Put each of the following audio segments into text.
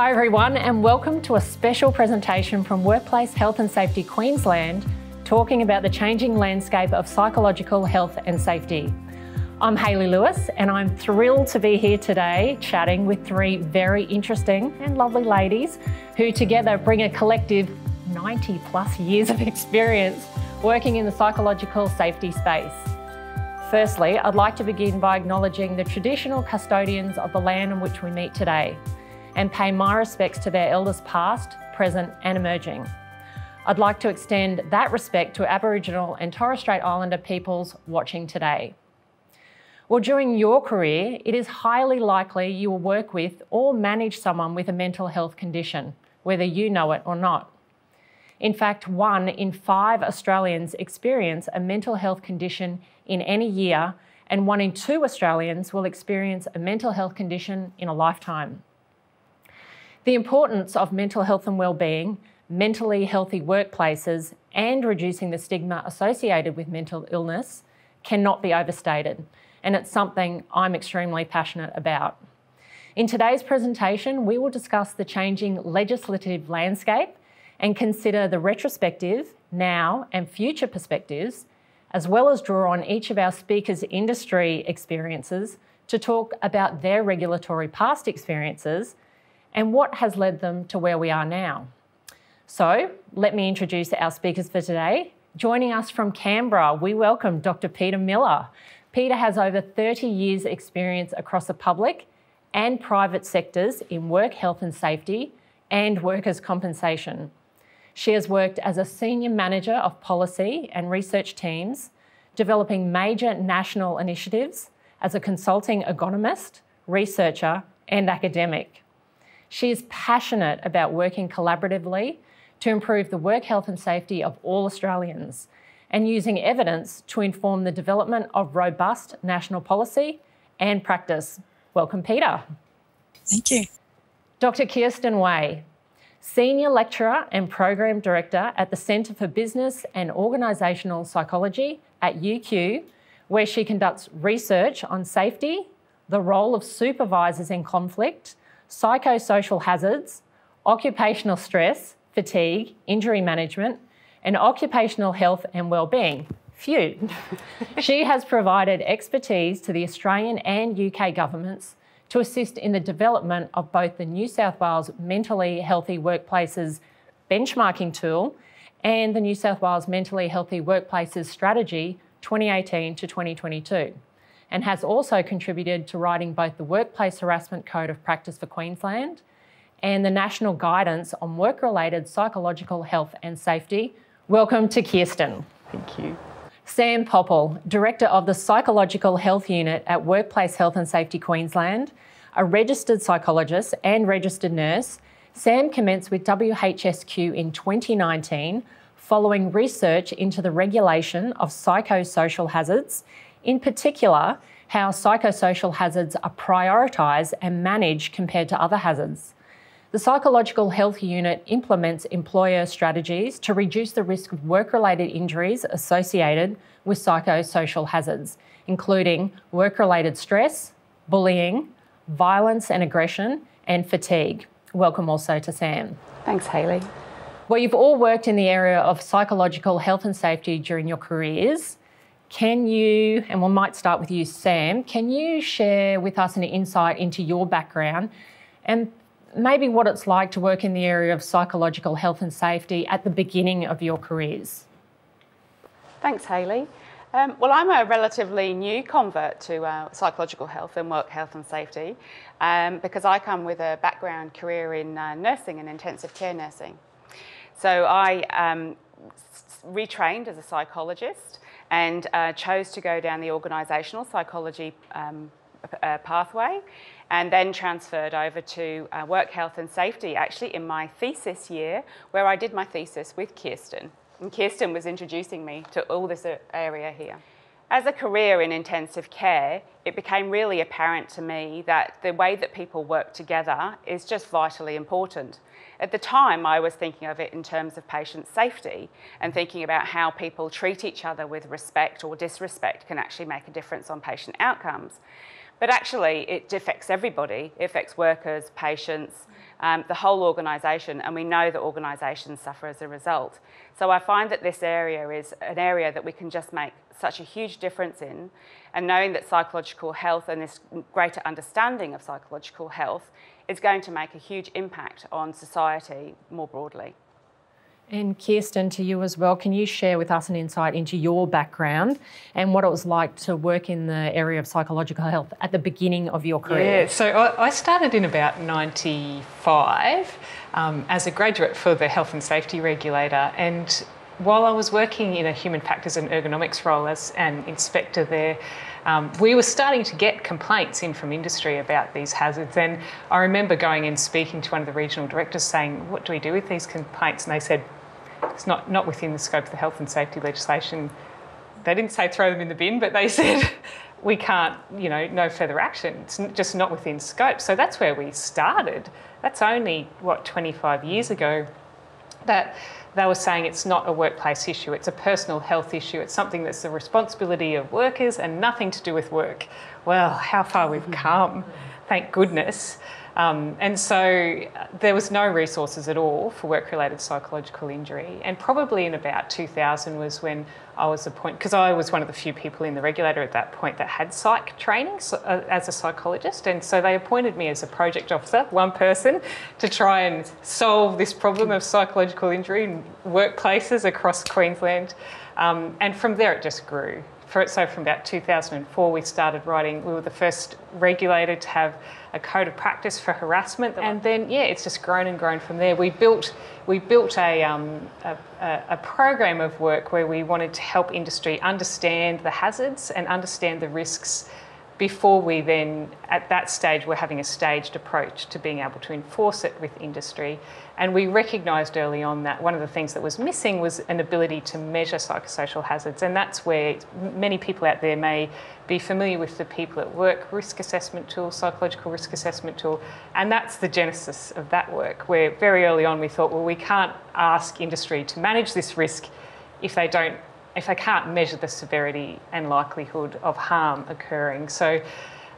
Hi everyone, and welcome to a special presentation from Workplace Health and Safety Queensland, talking about the changing landscape of psychological health and safety. I'm Hayley Lewis, and I'm thrilled to be here today chatting with three very interesting and lovely ladies who together bring a collective 90 plus years of experience working in the psychological safety space. Firstly, I'd like to begin by acknowledging the traditional custodians of the land on which we meet today and pay my respects to their elders past, present and emerging. I'd like to extend that respect to Aboriginal and Torres Strait Islander peoples watching today. Well, during your career, it is highly likely you will work with or manage someone with a mental health condition, whether you know it or not. In fact, 1 in 5 Australians experience a mental health condition in any year, and 1 in 2 Australians will experience a mental health condition in a lifetime. The importance of mental health and wellbeing, mentally healthy workplaces, and reducing the stigma associated with mental illness cannot be overstated, and it's something I'm extremely passionate about. In today's presentation, we will discuss the changing legislative landscape and consider the retrospective, now and future perspectives, as well as draw on each of our speakers' industry experiences to talk about their regulatory past experiences and what has led them to where we are now. So let me introduce our speakers for today. Joining us from Canberra, we welcome Dr. Peta Miller. Peta has over 30 years experience across the public and private sectors in work health and safety and workers' compensation. She has worked as a senior manager of policy and research teams, developing major national initiatives as a consulting ergonomist, researcher and academic. She is passionate about working collaboratively to improve the work health and safety of all Australians and using evidence to inform the development of robust national policy and practice. Welcome, Peta. Thank you. Dr. Kirsten Way, Senior Lecturer and Program Director at the Centre for Business and Organisational Psychology at UQ, where she conducts research on safety, the role of supervisors in conflict, psychosocial hazards, occupational stress, fatigue, injury management, and occupational health and wellbeing. Phew. She has provided expertise to the Australian and UK governments to assist in the development of both the New South Wales Mentally Healthy Workplaces benchmarking tool and the New South Wales Mentally Healthy Workplaces Strategy 2018 to 2022, and has also contributed to writing both the Workplace Harassment Code of Practice for Queensland and the National Guidance on Work-Related Psychological Health and Safety. Welcome to Kirsten. Thank you. Sam Popple, Director of the Psychological Health Unit at Workplace Health and Safety Queensland, a registered psychologist and registered nurse. Sam commenced with WHSQ in 2019 following research into the regulation of psychosocial hazards, in particular how psychosocial hazards are prioritised and managed compared to other hazards. The Psychological Health Unit implements employer strategies to reduce the risk of work-related injuries associated with psychosocial hazards, including work-related stress, bullying, violence and aggression, and fatigue. Welcome also to Sam. Thanks, Hayley. Well, you've all worked in the area of psychological health and safety during your careers. Can you, and we might start with you, Sam, can you share with us an insight into your background and maybe what it's like to work in the area of psychological health and safety at the beginning of your careers? Thanks, Hayley. Well, I'm a relatively new convert to psychological health and work health and safety because I come with a background career in nursing and intensive care nursing. So I retrained as a psychologist and chose to go down the organisational psychology pathway, and then transferred over to work health and safety, actually in my thesis year, where I did my thesis with Kirsten. And Kirsten was introducing me to all this area here. As a career in intensive care, it became really apparent to me that the way that people work together is just vitally important. At the time, I was thinking of it in terms of patient safety and thinking about how people treat each other with respect or disrespect can actually make a difference on patient outcomes. But actually, it affects everybody. It affects workers, patients, the whole organisation, and we know that organisations suffer as a result. So I find that this area is an area that we can just make such a huge difference in, and knowing that psychological health and this greater understanding of psychological health is going to make a huge impact on society more broadly. And Kirsten, to you as well, can you share with us an insight into your background and what it was like to work in the area of psychological health at the beginning of your career? Yeah, so I started in about 95 as a graduate for the health and safety regulator, and while I was working in a human factors and ergonomics role as an inspector there, we were starting to get complaints in from industry about these hazards. And I remember going and speaking to one of the regional directors saying, what do we do with these complaints? And they said, it's not within the scope of the health and safety legislation. They didn't say throw them in the bin, but they said, we can't, no further action. It's just not within scope. So that's where we started. That's only, 25 years ago, that they were saying it's not a workplace issue, it's a personal health issue, it's something that's the responsibility of workers and nothing to do with work. Well, how far we've come, thank goodness. And so there was no resources at all for work-related psychological injury. And probably in about 2000 was when I was appointed, because I was one of the few people in the regulator at that point that had psych training as a psychologist. And so they appointed me as a project officer, one person, to try and solve this problem of psychological injury in workplaces across Queensland. And from there it just grew. So from about 2004, we started writing. We were the first regulator to have a code of practice for harassment, and then it's just grown and grown from there. We built a program of work where we wanted to help industry understand the hazards and understand the risks before we then, at that stage, were having a staged approach to being able to enforce it with industry. And we recognised early on that one of the things that was missing was an ability to measure psychosocial hazards. And that's where many people out there may be familiar with the People at Work risk assessment tool, psychological risk assessment tool. And that's the genesis of that work, where very early on we thought, well, we can't ask industry to manage this risk if they can't measure the severity and likelihood of harm occurring. So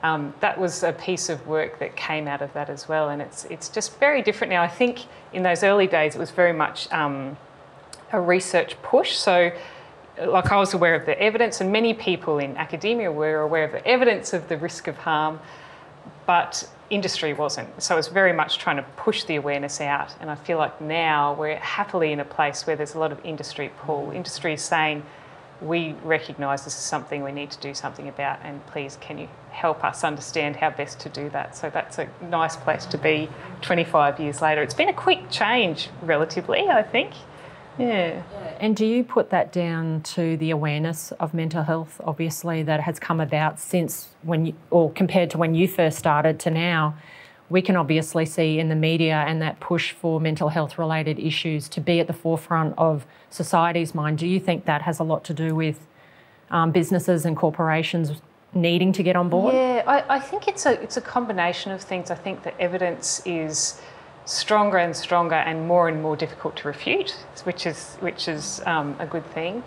that was a piece of work that came out of that as well. And it's just very different now. I think in those early days it was very much a research push. So like I was aware of the evidence, and many people in academia were aware of the evidence of the risk of harm, but industry wasn't. So it's very much trying to push the awareness out. And I feel like now we're happily in a place where there's a lot of industry pull. Industry is saying, we recognise this is something we need to do something about, and please can you help us understand how best to do that. So that's a nice place to be 25 years later. It's been a quick change relatively, I think. Yeah. And do you put that down to the awareness of mental health, obviously, that has come about since compared to when you first started to now? We can obviously see in the media and that push for mental health related issues to be at the forefront of society's mind. Do you think that has a lot to do with businesses and corporations needing to get on board? Yeah, I think it's a combination of things. I think the evidence is stronger and stronger and more difficult to refute, which is a good thing.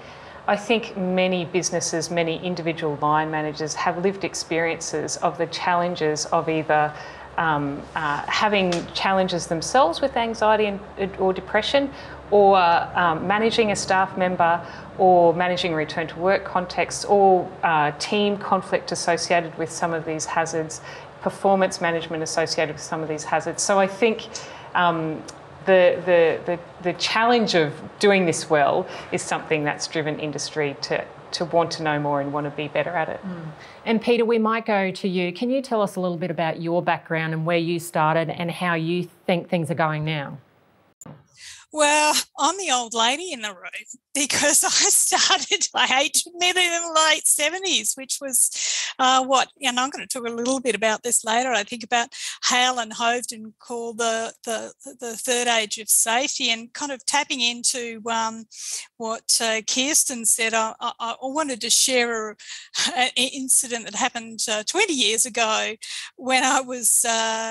I think many businesses, many individual line managers have lived experiences of the challenges of either having challenges themselves with anxiety or depression, or managing a staff member, or managing a return to work context, or team conflict associated with some of these hazards, performance management associated with some of these hazards. So I think the challenge of doing this well is something that's driven industry to want to know more and want to be better at it. And Peta, we might go to you. Can you tell us a little bit about your background and where you started and how you think things are going now? Well, I'm the old lady in the room because I hate to admit it, in the late 70s, which was and I'm going to talk a little bit about this later. I think about Hale and Hovden called the third age of safety, and kind of tapping into what Kirsten said. I wanted to share an incident that happened 20 years ago when I was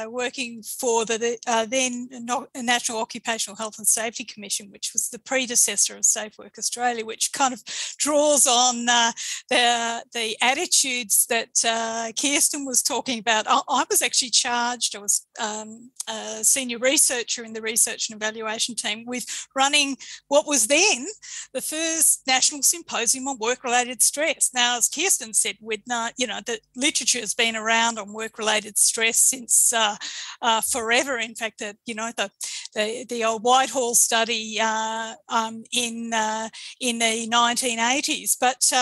working for the then National Occupational Health and Safety Safety Commission, which was the predecessor of Safe Work Australia, which kind of draws on the attitudes that Kirsten was talking about. I was actually charged, I was a senior researcher in the research and evaluation team, with running what was then the first national symposium on work-related stress. Now, as Kirsten said, the literature has been around on work-related stress since forever. In fact, the old Whitehall study in the 1980s, but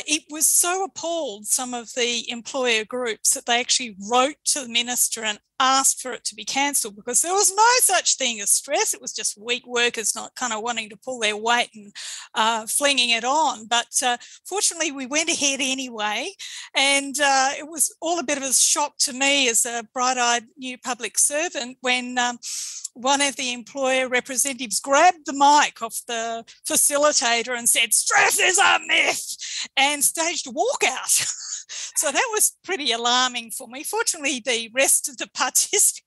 it was so appalled, some of the employer groups, that they actually wrote to the minister and asked for it to be cancelled, because there was no such thing as stress. It was just weak workers not kind of wanting to pull their weight and flinging it on. But fortunately, we went ahead anyway, and it was all a bit of a shock to me as a bright-eyed new public servant when one of the employer representatives grabbed the mic off the facilitator and said, "Stress is a myth," and staged a walkout. So that was pretty alarming for me. Fortunately, the rest of the participants,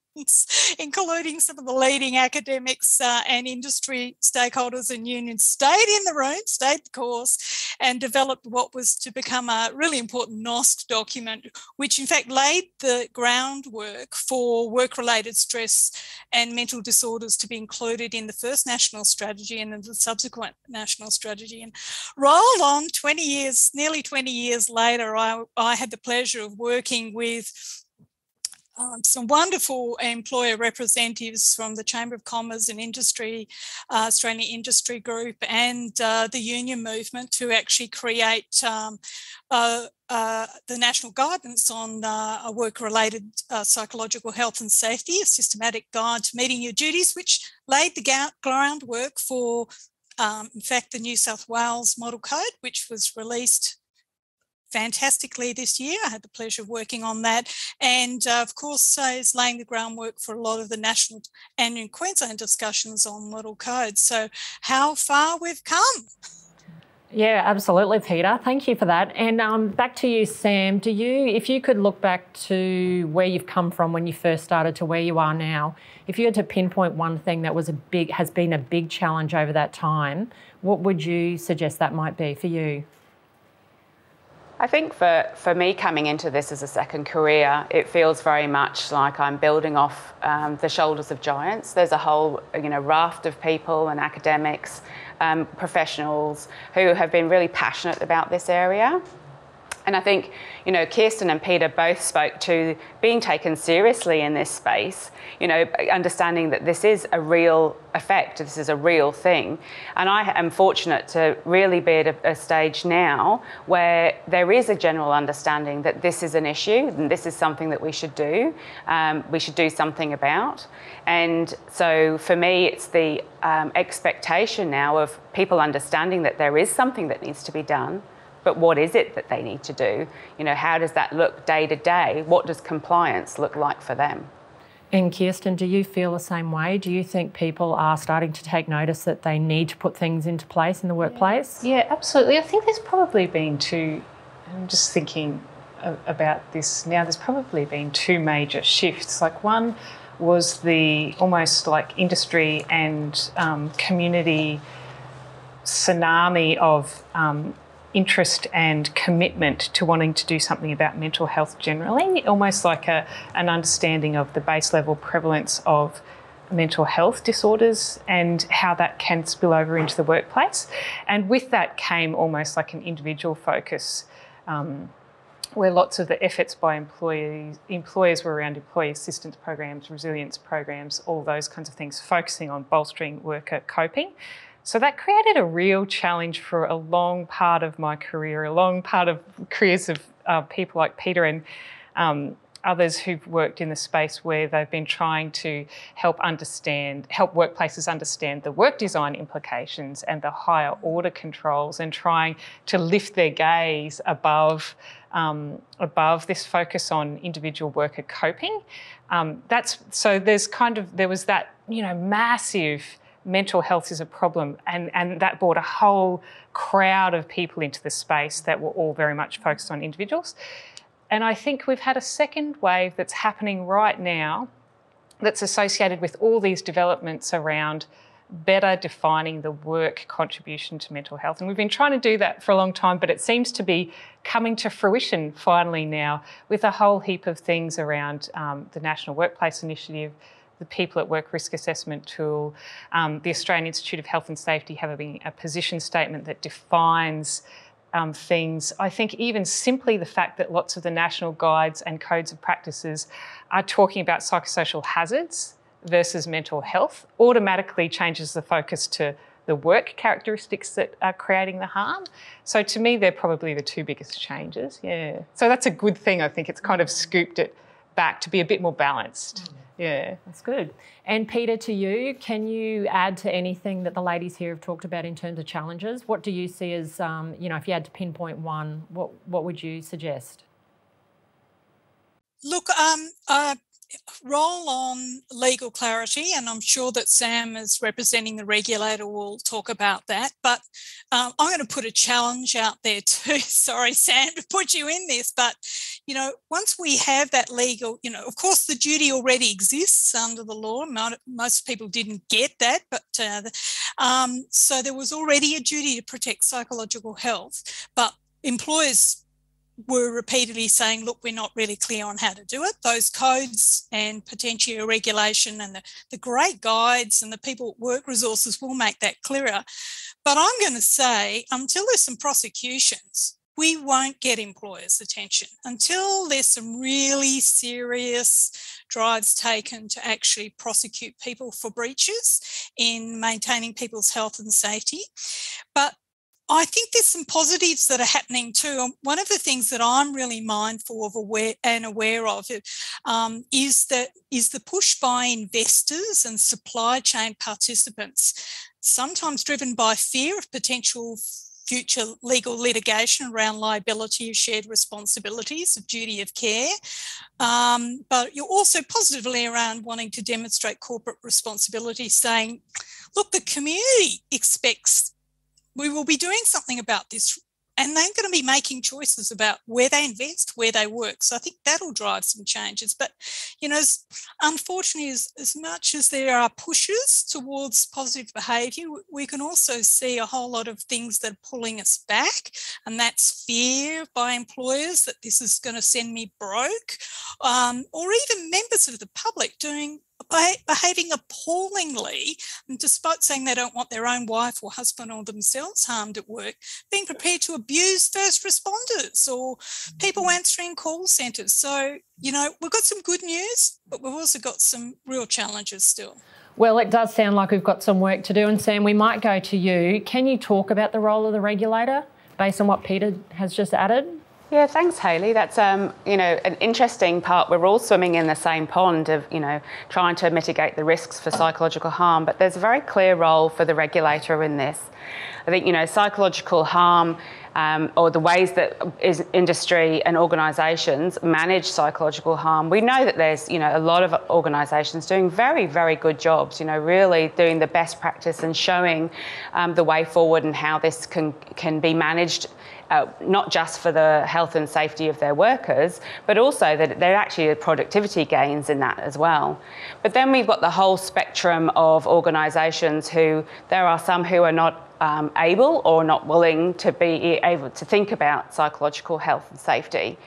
including some of the leading academics and industry stakeholders and unions, stayed in the room, stayed the course, and developed what was to become a really important NOSC document, which in fact laid the groundwork for work-related stress and mental disorders to be included in the first national strategy and in the subsequent national strategy. And roll on 20 years, nearly 20 years later, I had the pleasure of working with some wonderful employer representatives from the Chamber of Commerce and Industry, Australian Industry Group, and the union movement to actually create the national guidance on work-related psychological health and safety, a systematic guide to meeting your duties, which laid the groundwork for, in fact, the New South Wales Model Code, which was released fantastically this year. I had the pleasure of working on that, and of course is laying the groundwork for a lot of the national and in Queensland discussions on model codes. So how far we've come. Yeah, absolutely, Peta. Thank you for that. And back to you, Sam. If you could look back to where you've come from when you first started to where you are now, if you had to pinpoint one thing that has been a big challenge over that time, what would you suggest that might be for you? I think for me, coming into this as a second career, it feels very much like I'm building off the shoulders of giants. There's a whole raft of people and academics, professionals who have been really passionate about this area. And I think, Kirsten and Peta both spoke to being taken seriously in this space, understanding that this is a real effect, this is a real thing. And I am fortunate to really be at a stage now where there is a general understanding that this is an issue and this is something that we should do something about. And so for me, it's the expectation now of people understanding that there is something that needs to be done. But what is it that they need to do? How does that look day to day? What does compliance look like for them? And Kirsten, do you feel the same way? Do you think people are starting to take notice that they need to put things into place in the workplace? Yeah, absolutely. I think there's probably been I'm just thinking about this now, there's probably been two major shifts. Like one was the almost like industry and community tsunami of interest and commitment to wanting to do something about mental health generally, almost like an understanding of the base level prevalence of mental health disorders and how that can spill over into the workplace. And with that came almost like an individual focus, where lots of the efforts by employers were around employee assistance programs, resilience programs, all those kinds of things, focusing on bolstering worker coping. So that created a real challenge for a long part of my career, a long part of careers of people like Peta and others who've worked in the space where they've been trying to help workplaces understand the work design implications and the higher order controls, and trying to lift their gaze above this focus on individual worker coping. There was that massive mental health is a problem, and that brought a whole crowd of people into the space that were all very much focused on individuals. And I think we've had a second wave that's happening right now, that's associated with all these developments around better defining the work contribution to mental health. And we've been trying to do that for a long time, but it seems to be coming to fruition finally now with a whole heap of things around the National Workplace Initiative, the People at Work Risk Assessment Tool, the Australian Institute of Health and Safety having a position statement that defines things. I think even simply the fact that lots of the national guides and codes of practices are talking about psychosocial hazards versus mental health automatically changes the focus to the work characteristics that are creating the harm. So to me, they're probably the two biggest changes. Yeah. So that's a good thing. I think it's kind of scooped it back to be a bit more balanced. Yeah. That's good. And Peta, to you, can you add to anything that the ladies here have talked about in terms of challenges? What do you see as, if you had to pinpoint one, what would you suggest? Look, roll on legal clarity, and I'm sure that Sam, as representing the regulator, will talk about that. But I'm going to put a challenge out there too. Sorry, Sam, to put you in this, but once we have that legal, of course, the duty already exists under the law. Most people didn't get that, but so there was already a duty to protect psychological health, but employers were repeatedly saying, look, we're not really clear on how to do it. Those codes and potentially a regulation and the great guides and the people at work resources will make that clearer. But I'm going to say, until there's some prosecutions, we won't get employers' attention. Until there's some really serious drives taken to actually prosecute people for breaches in maintaining people's health and safety. But I think there's some positives that are happening too. One of the things that I'm really mindful of aware of is the push by investors and supply chain participants, sometimes driven by fear of potential future legal litigation around liability of shared responsibilities of duty of care. But you're also positively around wanting to demonstrate corporate responsibility, saying, look, the community expects we will be doing something about this, and they're going to be making choices about where they invest, where they work. So I think that'll drive some changes. But, unfortunately, as much as there are pushes towards positive behaviour, we can also see a whole lot of things that are pulling us back, and that's fear by employers that this is going to send me broke, or even members of the public behaving appallingly, and despite saying they don't want their own wife or husband or themselves harmed at work, being prepared to abuse first responders or people answering call centres. So, we've got some good news, but we've also got some real challenges still. Well, it does sound like we've got some work to do. And Sam, we might go to you. Can you talk about the role of the regulator based on what Peta has just added? Yeah, thanks, Hayley. That's, an interesting part. We're all swimming in the same pond of, trying to mitigate the risks for psychological harm, but there's a very clear role for the regulator in this. I think, psychological harm or the ways that industry and organisations manage psychological harm, we know that there's, a lot of organisations doing very, very good jobs, really doing the best practice and showing the way forward and how this can be managed, not just for the health and safety of their workers, but also that there actually are productivity gains in that as well. But then we've got the whole spectrum of organisations there are some who are not able or not willing to be able to think about psychological health and safety.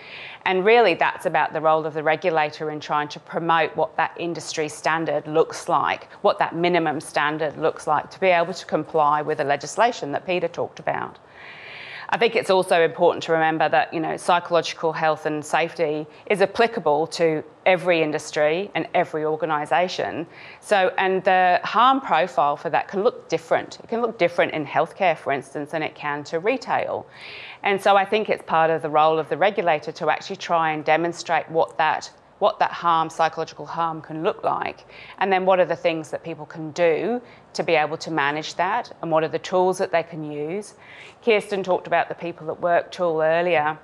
And really that's about the role of the regulator in trying to promote what that industry standard looks like, what that minimum standard looks like to be able to comply with the legislation that Peta talked about. I think it's also important to remember that, psychological health and safety is applicable to every industry and every organisation. So, and the harm profile for that can look different. It can look different in healthcare, for instance, than it can to retail. And so I think it's part of the role of the regulator to actually try and demonstrate what that harm, psychological harm, can look like, and then what are the things that people can do to be able to manage that, and what are the tools that they can use. Kirsten talked about the People at Work tool earlier,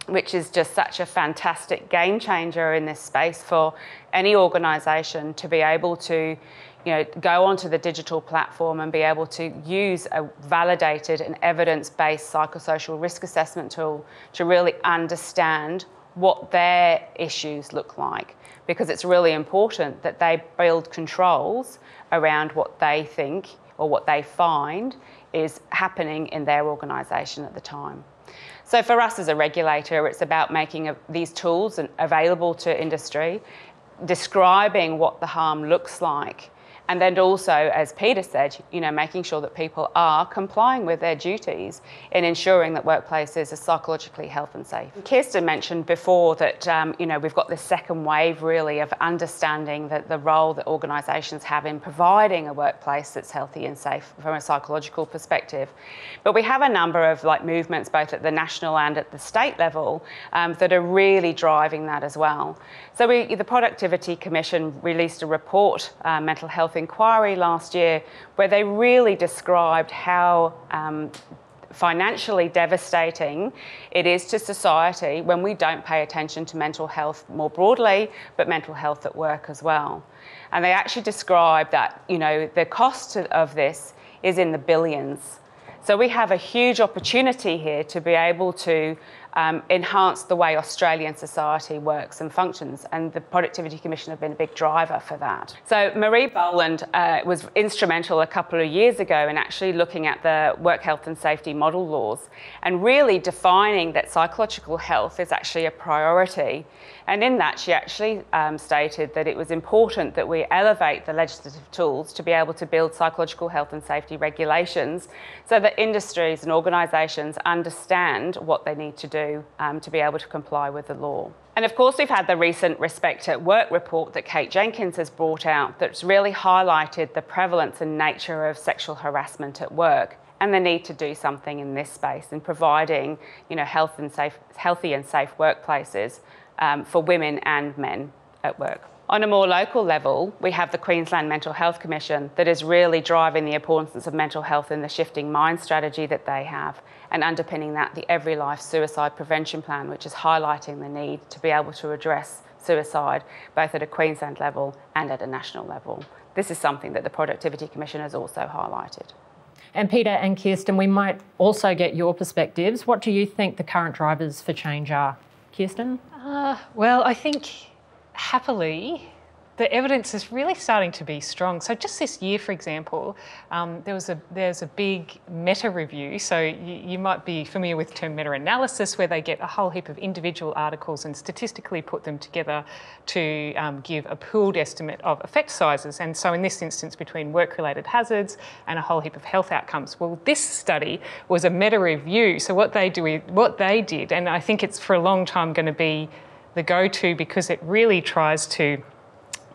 which is just such a fantastic game changer in this space for any organisation to be able to go onto the digital platform and be able to use a validated and evidence-based psychosocial risk assessment tool to really understand what their issues look like, because it's really important that they build controls around what they think or what they find is happening in their organisation at the time. So for us as a regulator, it's about making these tools available to industry, describing what the harm looks like, and then also, as Peta said, making sure that people are complying with their duties in ensuring that workplaces are psychologically healthy and safe. Kirsten mentioned before that we've got this second wave really of understanding the role that organisations have in providing a workplace that's healthy and safe from a psychological perspective. But we have a number of movements both at the national and at the state level that are really driving that as well. So the Productivity Commission released a report, Mental Health Inquiry, last year, where they really described how financially devastating it is to society when we don't pay attention to mental health more broadly, but mental health at work as well. And they actually described that the cost of this is in the billions. So we have a huge opportunity here to be able to enhance the way Australian society works and functions, and the Productivity Commission have been a big driver for that. So Marie Boland was instrumental a couple of years ago in actually looking at the work health and safety model laws and really defining that psychological health is actually a priority. And in that, she actually stated that it was important that we elevate the legislative tools to be able to build psychological health and safety regulations so that industries and organisations understand what they need to do to be able to comply with the law. And of course, we've had the recent Respect at Work report that Kate Jenkins has brought out that's really highlighted the prevalence and nature of sexual harassment at work and the need to do something in this space in providing healthy and safe workplaces for women and men at work. On a more local level, we have the Queensland Mental Health Commission that is really driving the importance of mental health in the shifting mind strategy that they have, and underpinning that, the Every Life Suicide Prevention Plan, which is highlighting the need to be able to address suicide both at a Queensland level and at a national level. This is something that the Productivity Commission has also highlighted. And Peta and Kirsten, we might also get your perspectives. What do you think the current drivers for change are? Kirsten? Well, I think happily, the evidence is really starting to be strong. So just this year, for example, there's a big meta-review. So you might be familiar with the term meta-analysis, where they get a whole heap of individual articles and statistically put them together to give a pooled estimate of effect sizes. And so in this instance, between work-related hazards and a whole heap of health outcomes. Well, this study was a meta-review. So what they did, and I think it's for a long time going to be the go-to, because it really tries to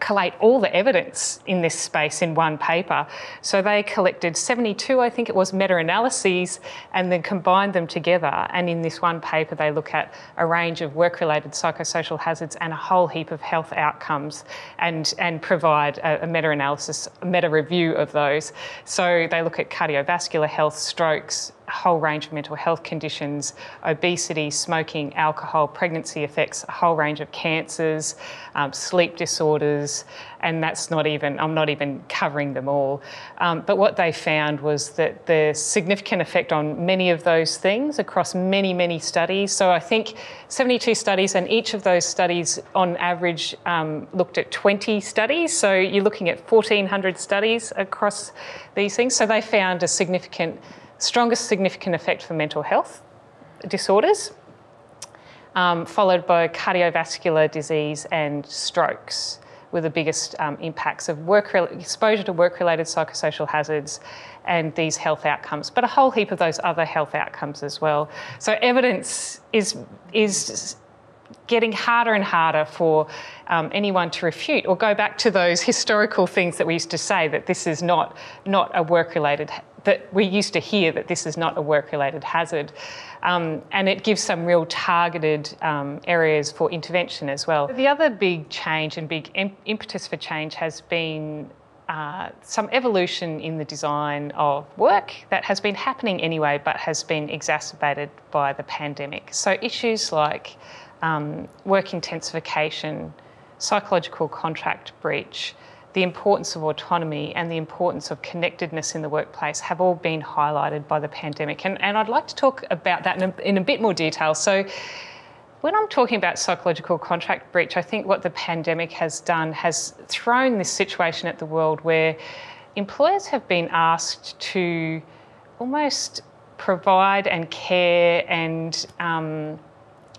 collate all the evidence in this space in one paper. So they collected 72, I think it was, meta-analyses and then combined them together. And in this one paper, they look at a range of work-related psychosocial hazards and a whole heap of health outcomes and provide a meta-analysis, a meta-review of those. So they look at cardiovascular health, strokes, a whole range of mental health conditions, obesity, smoking, alcohol, pregnancy effects, a whole range of cancers, sleep disorders, and I'm not even covering them all. But what they found was that there's significant effect on many of those things across many, many studies. So I think 72 studies, and each of those studies on average looked at 20 studies. So you're looking at 1,400 studies across these things. So they found a strongest significant effect for mental health disorders, followed by cardiovascular disease and strokes, were the biggest impacts of exposure to work-related psychosocial hazards and these health outcomes, but a whole heap of those other health outcomes as well. So evidence is getting harder and harder for anyone to refute or go back to those historical things that we used to say, that this is not a work-related, that we used to hear that this is not a work-related hazard. And it gives some real targeted areas for intervention as well. The other big change and big impetus for change has been some evolution in the design of work that has been happening anyway, but has been exacerbated by the pandemic. So issues like work intensification, psychological contract breach, the importance of autonomy and the importance of connectedness in the workplace have all been highlighted by the pandemic. And I'd like to talk about that in a bit more detail. So When I'm talking about psychological contract breach, I think what the pandemic has done has thrown this situation at the world where employers have been asked to almost provide and care and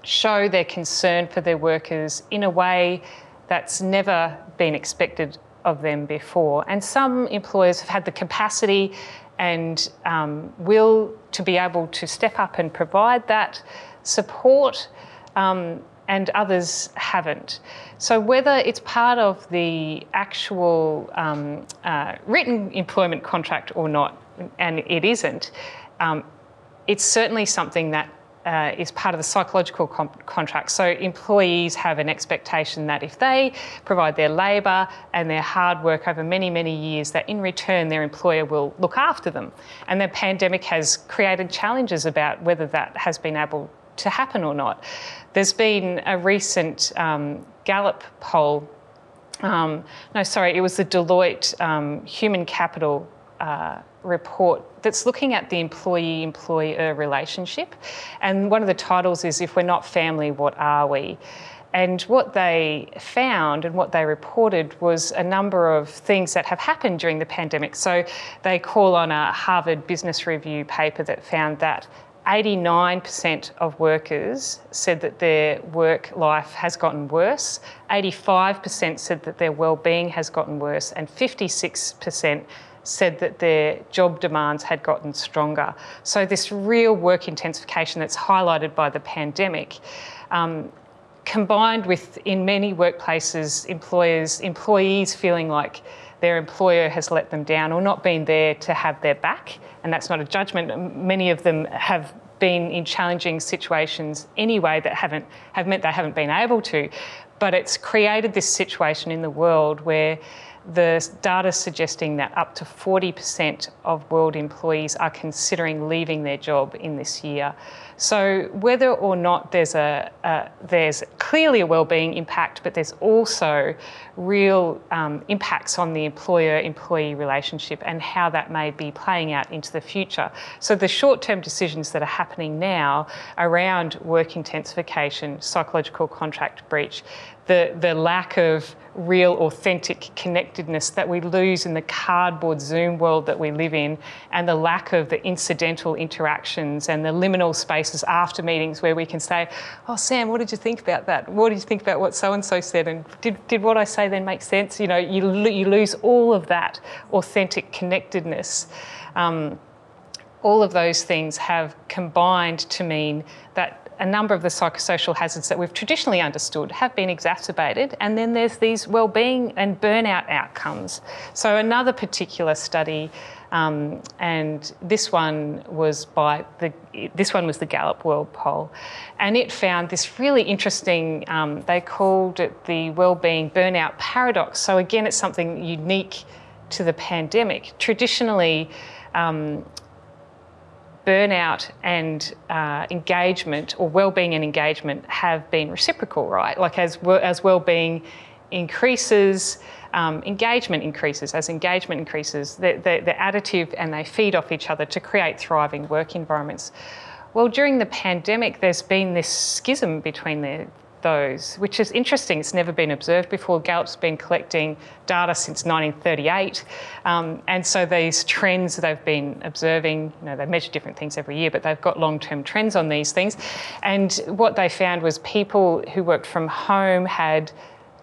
show their concern for their workers in a way that's never been expected of them before. And some employers have had the capacity and will to be able to step up and provide that support, and others haven't. So whether it's part of the actual written employment contract or not, and it isn't, it's certainly something that is part of the psychological contract. So employees have an expectation that if they provide their labour and their hard work over many, many years, that in return their employer will look after them. And the pandemic has created challenges about whether that has been able to happen or not. There's been a recent Gallup poll, it was the Deloitte Human Capital report that's looking at the employee-employer relationship. And one of the titles is, "If We're Not Family, What Are We?" And what they found and what they reported was a number of things that have happened during the pandemic. So they call on a Harvard Business Review paper that found that 89% of workers said that their work life has gotten worse, 85% said that their well-being has gotten worse, and 56% said that their job demands had gotten stronger. So this real work intensification that's highlighted by the pandemic, combined with, in many workplaces, employees feeling like their employer has let them down or not been there to have their back. And that's not a judgment. Many of them have been in challenging situations anyway that have meant they haven't been able to. But it's created this situation in the world where the data suggesting that up to 40% of world employees are considering leaving their job in this year. So whether or not there's clearly a wellbeing impact, but there's also real impacts on the employer-employee relationship and how that may be playing out into the future. So the short-term decisions that are happening now around work intensification, psychological contract breach, the lack of real authentic connectedness that we lose in the cardboard Zoom world that we live in, and the lack of the incidental interactions and the liminal spaces after meetings where we can say, "Oh, Sam, what did you think about that? What did you think about what so-and-so said? And did what I say then make sense?" You know, you lose all of that authentic connectedness. All of those things have combined to mean that a number of the psychosocial hazards that we've traditionally understood have been exacerbated, and then there's these wellbeing and burnout outcomes. So another particular study, and this one was the Gallup World Poll, and it found this really interesting. They called it the wellbeing burnout paradox. So again, it's something unique to the pandemic. Traditionally, burnout and engagement, or well-being and engagement, have been reciprocal, right? Like as well-being increases, engagement increases. As engagement increases, they're additive and they feed off each other to create thriving work environments. Well, during the pandemic, there's been this schism between those, which is interesting. It's never been observed before. Gallup's been collecting data since 1938, and so these trends that they've been observing, they measure different things every year, but they've got long-term trends on these things. And what they found was people who worked from home had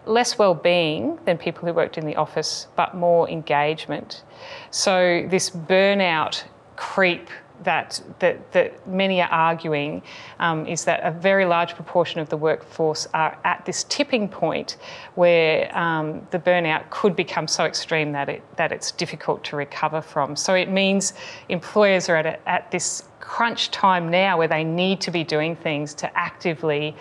less well-being than people who worked in the office, but more engagement. So this burnout creep that many are arguing is that a very large proportion of the workforce are at this tipping point where the burnout could become so extreme that it's difficult to recover from. So it means employers are at this crunch time now where they need to be doing things to actively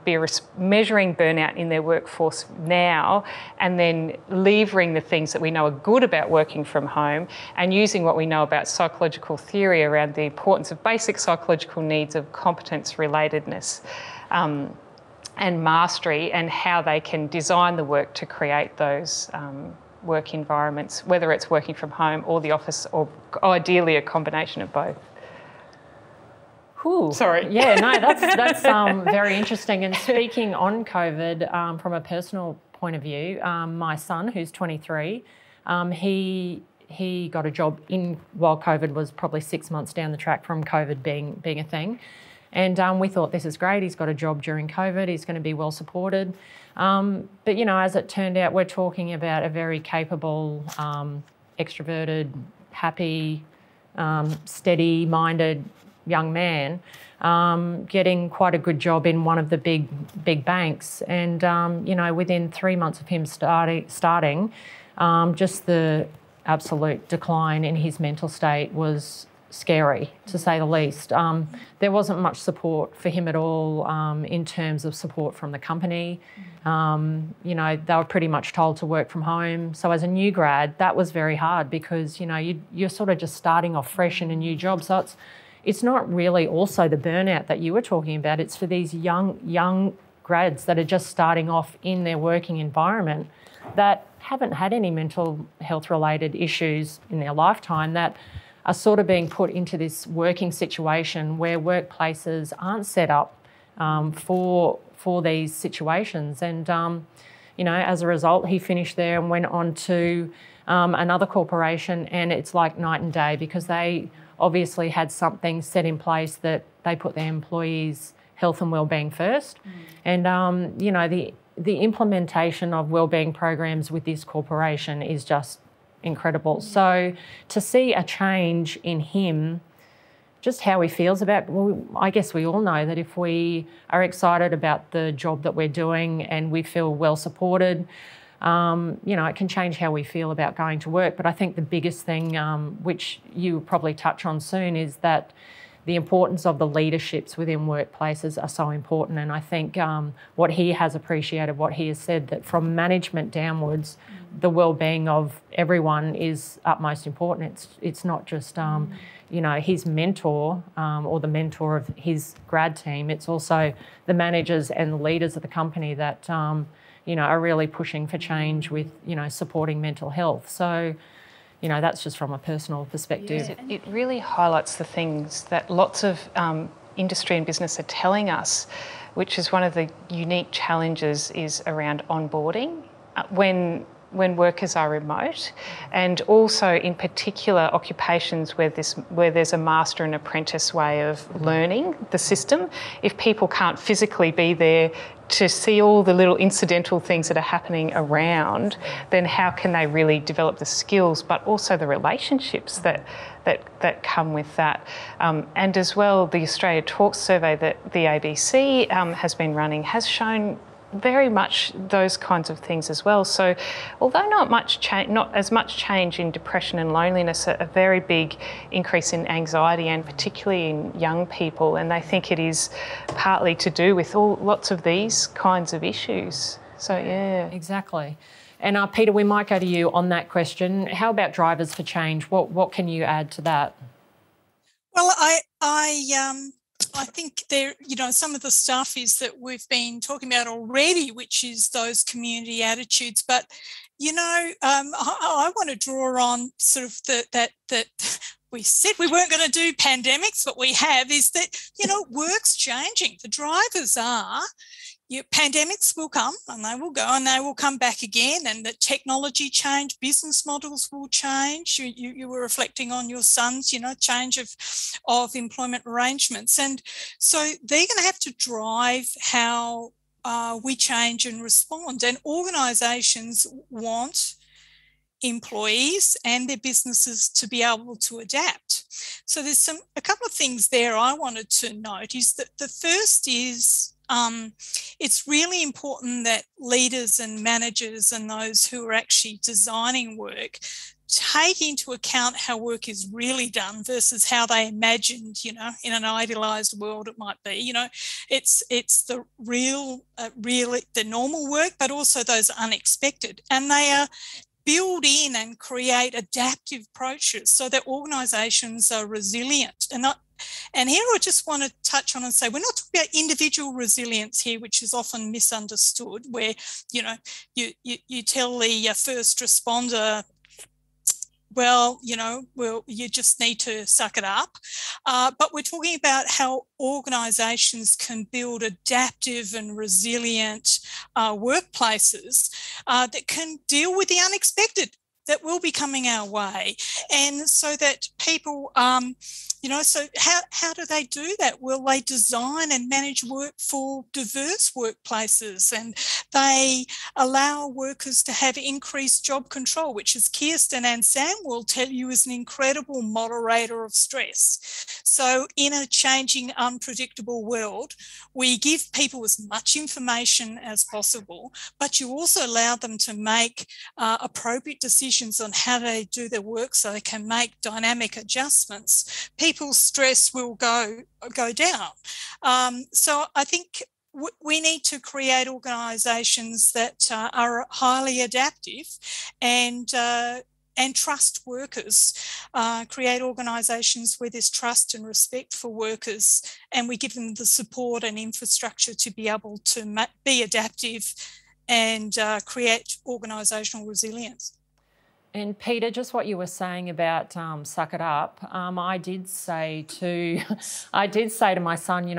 be measuring burnout in their workforce now, and then levering the things that we know are good about working from home and using what we know about psychological theory around the importance of basic psychological needs of competence, relatedness, and mastery, and how they can design the work to create those work environments, whether it's working from home or the office, or ideally a combination of both. Whew. Sorry. Yeah, no, that's very interesting. And speaking on COVID, from a personal point of view, my son, who's 23, he got a job while COVID was probably 6 months down the track from COVID being a thing. And we thought, this is great. He's got a job during COVID. He's going to be well supported. But, you know, as it turned out, we're talking about a very capable, extroverted, happy, steady-minded young man getting quite a good job in one of the big banks. And, you know, within 3 months of him starting, just the absolute decline in his mental state was scary, to say the least. There wasn't much support for him at all in terms of support from the company. You know, they were pretty much told to work from home. So as a new grad, that was very hard because, you know, you're sort of just starting off fresh in a new job. So it's not really also the burnout that you were talking about. It's for these young grads that are just starting off in their working environment that haven't had any mental health related issues in their lifetime, that are sort of being put into this working situation where workplaces aren't set up for these situations. And, you know, as a result, he finished there and went on to another corporation, and it's like night and day because they obviously had something set in place that they put their employees' health and wellbeing first. And, you know, the implementation of wellbeing programs with this corporation is just incredible. So to see a change in him, just how he feels about, well, I guess we all know that if we are excited about the job that we're doing and we feel well supported, you know, it can change how we feel about going to work. But I think the biggest thing, which you probably touch on soon, is that the importance of the leaderships within workplaces are so important. And I think what he has appreciated, what he has said, that from management downwards, the well-being of everyone is utmost important. It's not just, you know, his mentor or the mentor of his grad team. It's also the managers and the leaders of the company that, you know, are really pushing for change with, you know, supporting mental health. So, you know, that's just from a personal perspective. Yes, it really highlights the things that lots of industry and business are telling us, which is one of the unique challenges is around onboarding when workers are remote, and also in particular occupations where there's a master and apprentice way of learning the system. If people can't physically be there to see all the little incidental things that are happening around, then how can they really develop the skills, but also the relationships that come with that? And as well, the Australia Talks survey that the ABC has been running has shown very much those kinds of things as well. So although not as much change in depression and loneliness, a very big increase in anxiety, and particularly in young people, and they think it is partly to do with lots of these kinds of issues. So yeah. Exactly. And Peta, we might go to you on that question. How about drivers for change? What can you add to that? Well, I think there, you know, some of the stuff is that we've been talking about already, which is those community attitudes. But, you know, I want to draw on sort of that we said we weren't going to do pandemics, but we have, is that, you know, work's changing. The drivers are. Pandemics will come and they will go and they will come back again, and the technology change, business models will change. You were reflecting on your son's, you know, change of employment arrangements. And so they're going to have to drive how we change and respond. And organisations want employees and their businesses to be able to adapt. So there's a couple of things there I wanted to note. Is that the first is it's really important that leaders and managers and those who are actually designing work take into account how work is really done versus how they imagined, you know, in an idealized world it might be. You know, it's the the normal work, but also those unexpected, and they are build in and create adaptive approaches so that organisations are resilient. And here I just want to touch on and say, we're not talking about individual resilience here, which is often misunderstood, where, you know, you tell the first responder well, you just need to suck it up. But we're talking about how organisations can build adaptive and resilient workplaces that can deal with the unexpected that will be coming our way. And so that people, so how do they do that? Well, they design and manage work for diverse workplaces, and they allow workers to have increased job control, which, as Kirsten and Sam will tell you, is an incredible moderator of stress. So in a changing, unpredictable world, we give people as much information as possible, but you also allow them to make appropriate decisions on how they do their work so they can make dynamic adjustments. People's stress will go down. So I think we need to create organisations that are highly adaptive and trust workers, create organisations where there's trust and respect for workers, and we give them the support and infrastructure to be able to be adaptive and create organisational resilience. And Peta, just what you were saying about suck it up, I did say to my son,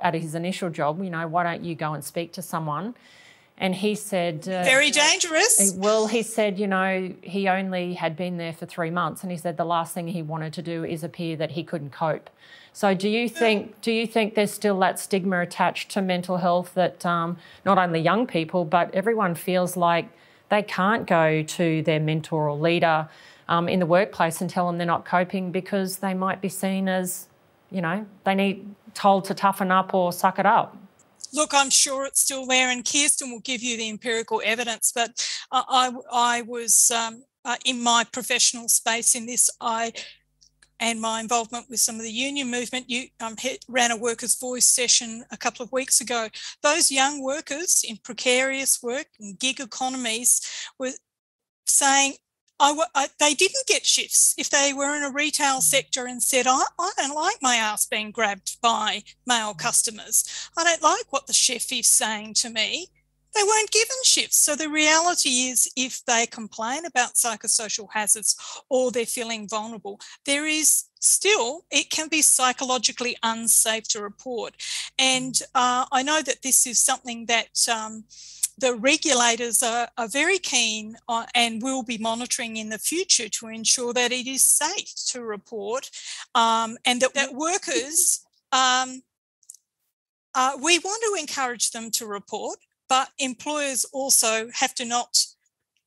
at his initial job, why don't you go and speak to someone? And he said... very dangerous. Well, he said, he only had been there for 3 months, and he said the last thing he wanted to do is appear that he couldn't cope. So do you think there's still that stigma attached to mental health that not only young people, but everyone feels like they can't go to their mentor or leader in the workplace and tell them they're not coping because they might be seen as, they need told to toughen up or suck it up? Look, I'm sure it's still there, and Kirsten will give you the empirical evidence, but I was, in my professional space in this, and my involvement with some of the union movement, ran a workers' voice session a couple of weeks ago. Those young workers in precarious work and gig economies were saying they didn't get shifts if they were in a retail sector and said, I don't like my ass being grabbed by male customers. I don't like what the chef is saying to me. They weren't given shifts. So the reality is, if they complain about psychosocial hazards or they're feeling vulnerable, there is still, it can be psychologically unsafe to report. And I know that this is something that the regulators are very keen on and will be monitoring in the future to ensure that it is safe to report, and that workers, we want to encourage them to report, but employers also have to not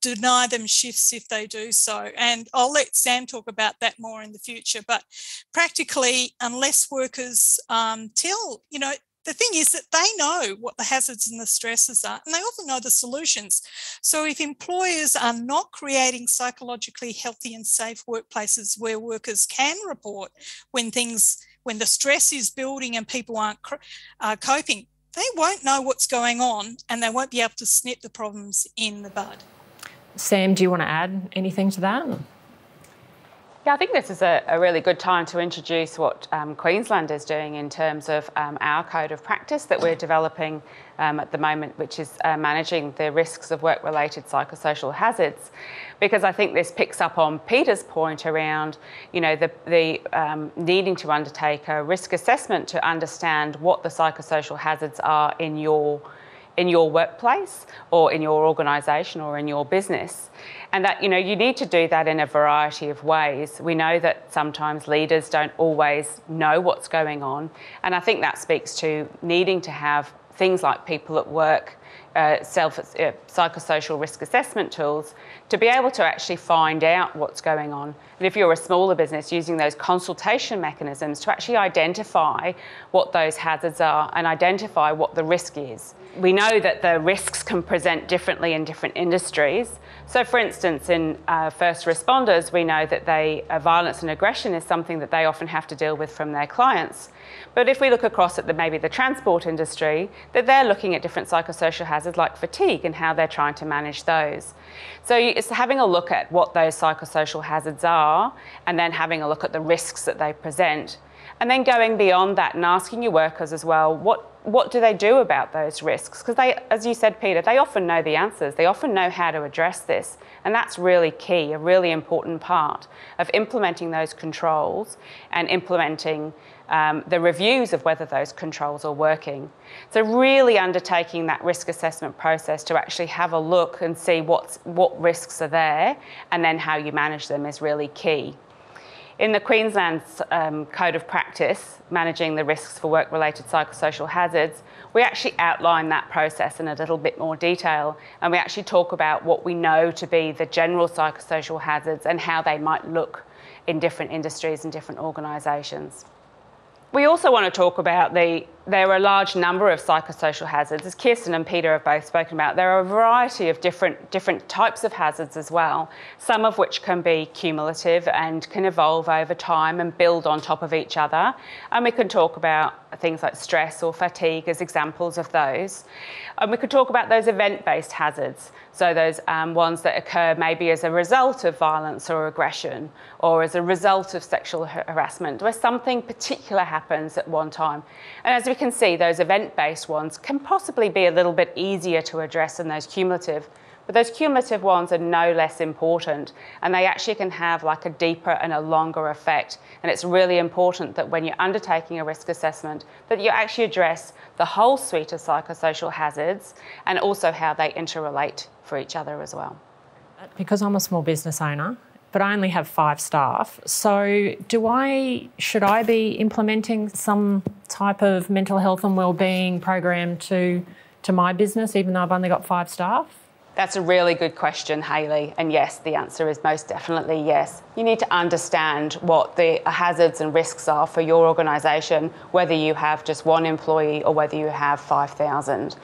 deny them shifts if they do so. And I'll let Sam talk about that more in the future. But practically, unless workers tell, the thing is that they know what the hazards and the stresses are, and they also know the solutions. So if employers are not creating psychologically healthy and safe workplaces where workers can report when the stress is building and people aren't coping, they won't know what's going on, and they won't be able to snip the problems in the bud. Sam, do you want to add anything to that? Yeah, I think this is a really good time to introduce what Queensland is doing in terms of our code of practice that we're developing at the moment, which is managing the risks of work-related psychosocial hazards. Because I think this picks up on Peter's point around, the needing to undertake a risk assessment to understand what the psychosocial hazards are in your workplace or in your organisation or in your business. And that, you need to do that in a variety of ways. We know that sometimes leaders don't always know what's going on. And I think that speaks to needing to have things like people at work, psychosocial risk assessment tools to be able to actually find out what's going on. And if you're a smaller business, using those consultation mechanisms to actually identify what those hazards are and identify what the risk is. We know that the risks can present differently in different industries. So for instance, in first responders, we know that violence and aggression is something that they often have to deal with from their clients. But if we look across at maybe the transport industry, that they're looking at different psychosocial hazards like fatigue and how they're trying to manage those. So it's having a look at what those psychosocial hazards are and then having a look at the risks that they present. And then going beyond that and asking your workers as well, what do they do about those risks? Because they, as you said, Peter, they often know the answers. They often know how to address this. And that's really key, a really important part of implementing those controls and implementing the reviews of whether those controls are working. So really undertaking that risk assessment process to actually have a look and see what risks are there and then how you manage them is really key. In the Queensland's Code of Practice, Managing the Risks for Work-Related Psychosocial Hazards, we actually outline that process in a little bit more detail, and we actually talk about what we know to be the general psychosocial hazards and how they might look in different industries and different organisations. We also want to talk about there are a large number of psychosocial hazards. As Kirsten and Peta have both spoken about, there are a variety of different types of hazards as well, some of which can be cumulative and can evolve over time and build on top of each other. And we can talk about things like stress or fatigue as examples of those. And we could talk about those event-based hazards, so those ones that occur maybe as a result of violence or aggression or as a result of sexual harassment, where something particular happens at one time. And as we can see, those event-based ones can possibly be a little bit easier to address than those cumulative, but those cumulative ones are no less important, and they actually can have like a deeper and a longer effect. And it's really important that when you're undertaking a risk assessment, that you actually address the whole suite of psychosocial hazards and also how they interrelate for each other as well. Because I'm a small business owner, but I only have 5 staff. So should I be implementing some type of mental health and wellbeing program to my business, even though I've only got 5 staff? That's a really good question, Hayley. And yes, the answer is most definitely yes. You need to understand what the hazards and risks are for your organisation, whether you have just 1 employee or whether you have 5,000.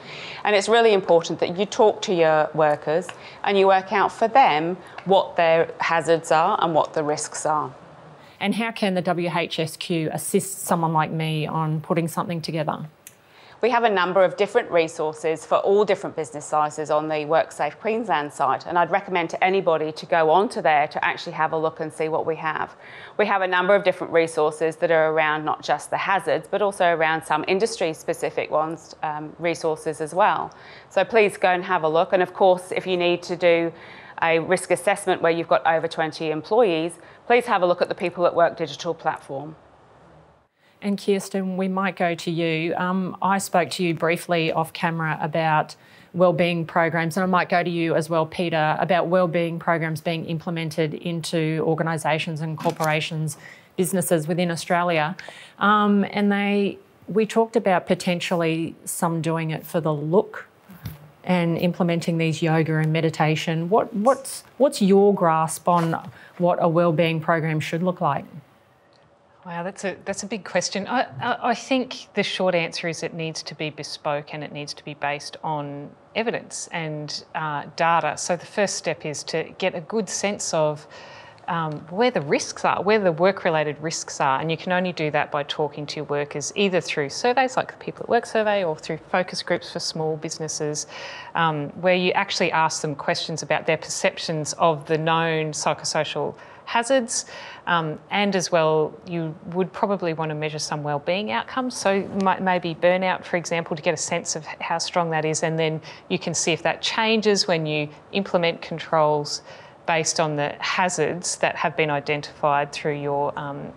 And it's really important that you talk to your workers and you work out for them what their hazards are and what the risks are. And how can the WHSQ assist someone like me on putting something together? We have a number of different resources for all different business sizes on the WorkSafe Queensland site, and I'd recommend to anybody to go onto there to actually have a look and see what we have. We have a number of different resources that are around not just the hazards, but also around some industry-specific ones, resources as well. So please go and have a look, and of course, if you need to do a risk assessment where you've got over 20 employees, please have a look at the People at Work digital platform. And Kirsten, we might go to you. I spoke to you briefly off camera about wellbeing programs, and I might go to you as well, Peta, about wellbeing programs being implemented into organisations and corporations, businesses within Australia. We talked about potentially some doing it for the look and implementing these yoga and meditation. What's your grasp on what a wellbeing program should look like? Wow, that's a big question. I think the short answer is it needs to be bespoke and it needs to be based on evidence and data. So the first step is to get a good sense of where the risks are, where the work-related risks are, and you can only do that by talking to your workers either through surveys like the People at Work survey or through focus groups for small businesses, where you actually ask them questions about their perceptions of the known psychosocial hazards, and as well you would probably want to measure some wellbeing outcomes, so maybe burnout, for example, to get a sense of how strong that is, and then you can see if that changes when you implement controls based on the hazards that have been identified through your